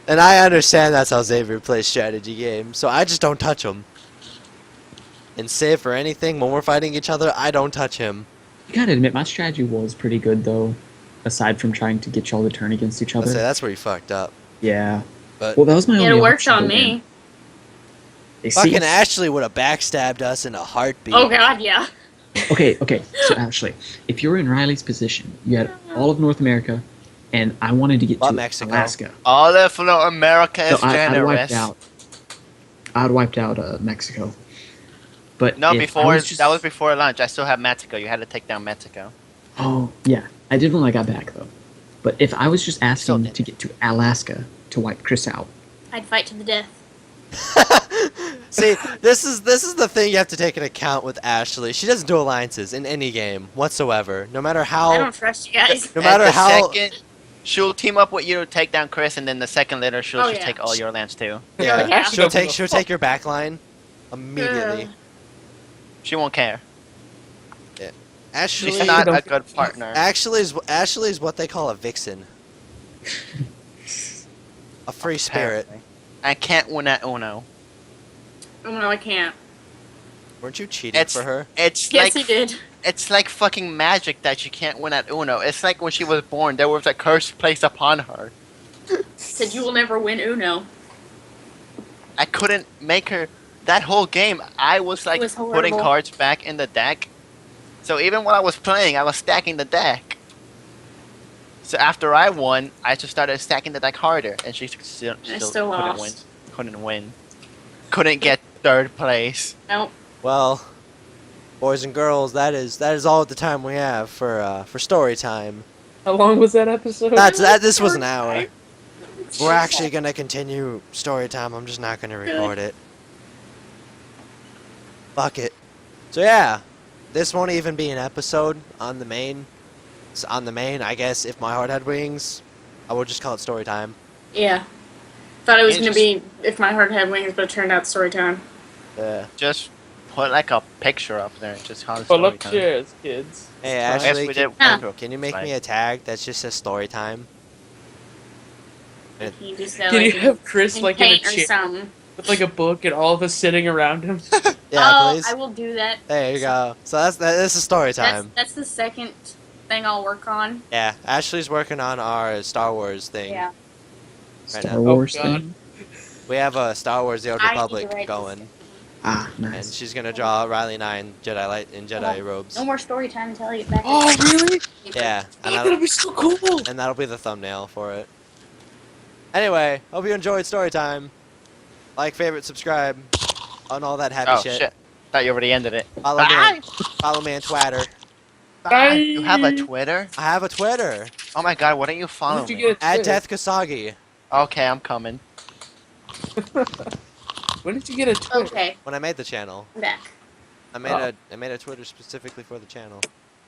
A: And I understand that's how Xavier plays strategy games, so I just don't touch him. in Civ or anything, when we're fighting each other, I don't touch him.
E: You gotta admit, my strategy was pretty good though. Aside from trying to get y'all to turn against each
A: Let's
E: other.
A: say that's where you fucked up.
E: Yeah.
A: But
E: Well, that was my only
B: It worked
E: option
B: on
E: to
B: me.
E: win. They see-
A: fucking Ashley would have backstabbed us in a heartbeat.
B: Oh god, yeah.
E: Okay. So Ashley, if you were in Riley's position, you had all of North America, and I wanted to get
A: But
E: to
A: Mexico.
E: Alaska.
D: All of America
E: So
D: is
E: I'd
D: generous.
E: wiped out Mexico. But
D: No,
E: if I
D: before
E: was just-
D: that was before lunch. I still have Mexico. You had to take down Mexico.
E: Oh yeah, I did when I got back though. But if I was just
A: Still
E: asking
A: did.
E: to get to Alaska to wipe Chris out,
B: I'd fight to the death.
A: See, this is the thing you have to take into account with Ashley. She doesn't do alliances in any game whatsoever. No matter
B: I
A: how,
B: don't trust you guys.
A: no matter
D: And the
A: how.
D: second, she'll team up with you to take down Chris, and then the second later she'll
B: Oh,
D: just
B: yeah.
D: take all your lands too.
A: Yeah,
B: Yeah.
A: she'll take your back line immediately.
D: She won't care.
A: Ashley,
D: She's not a good partner.
A: Ashley is what they call a vixen. A free spirit.
D: Apparently. I can't win at Uno.
B: Oh no, I can't.
A: Weren't you cheating
D: It's
A: for her?
D: It's
B: Yes,
D: like
B: he did.
D: it's like fucking magic that you can't win at Uno. It's like when she was born, there was a curse placed upon her.
B: Said you will never win Uno.
D: I couldn't make her. That whole game, I was like
B: was
D: putting
B: horrible.
D: cards back in the deck. So even while I was playing, I was stacking the deck. So after I won, I just started stacking the deck harder, and she still
B: still
D: couldn't
B: lost.
D: win. Couldn't win. Couldn't get third place.
B: Nope.
A: Well, boys and girls, that is all the time we have for story time.
C: How long was that episode?
A: This was an hour. We're actually gonna continue story time. I'm just not gonna record it. Fuck it. So yeah, this won't even be an episode on the main. On the main, I guess if my heart had wings, I would just call it story time.
B: Yeah. Thought it was
D: And
B: gonna be if my heart had wings, but it turned out story time.
A: Yeah.
D: Just put like a picture up there and just call it
C: Pull
D: story
C: up
D: time.
C: chairs, kids.
A: Hey
D: Yes,
A: Ashley,
D: we did.
A: can you make me a tag that just says story time?
B: If you just
C: Can you have Chris
B: in
C: like in a
B: paint or
C: chair
B: something.
C: with like a book and all of us sitting around him?
A: Yeah,
B: Oh,
A: please.
B: I will do that.
A: There you go. So this is story time.
B: That's the second thing I'll work on.
A: Yeah, Ashley's working on our Star Wars thing.
B: Yeah.
A: Right
E: Star
A: now.
E: Wars
C: Oh, God.
E: thing.
A: We have a Star Wars: The Old
B: I need to
A: Republic
B: write this
A: going,
B: down.
E: Ah,
A: and
E: nice.
A: she's gonna draw Riley 9 Jedi light in Jedi robes.
B: No more story time until I get back.
C: Oh, really?
A: Yeah, and
C: That'll be so cool.
A: that'll be the thumbnail for it. Anyway, hope you enjoyed story time. Like, favorite, subscribe, on all that happy
D: Oh
A: shit.
D: shit! Thought you already ended it.
A: Follow me on Twitter.
C: Bye.
D: You have a Twitter?
A: I have a Twitter
D: Oh my god! Why don't you follow
C: When did
D: me?
C: you get a
A: at
C: Twitter?
A: Death Kasagi.
D: Okay, I'm coming.
C: When did you get a Twitter?
B: Okay,
A: When I made the channel,
B: I'm back.
A: I made
C: Oh.
A: a Twitter specifically for the channel.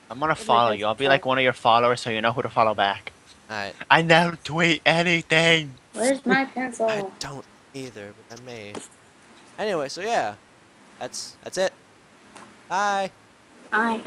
D: I'm gonna
B: my
D: follow
B: God.
D: you. I'll be like one of your followers, so you know who to follow back.
A: Alright.
D: I never tweet anything.
B: Where's my pencil?
A: I don't either, but I may. Anyway, so yeah, that's it. Bye.
B: Bye.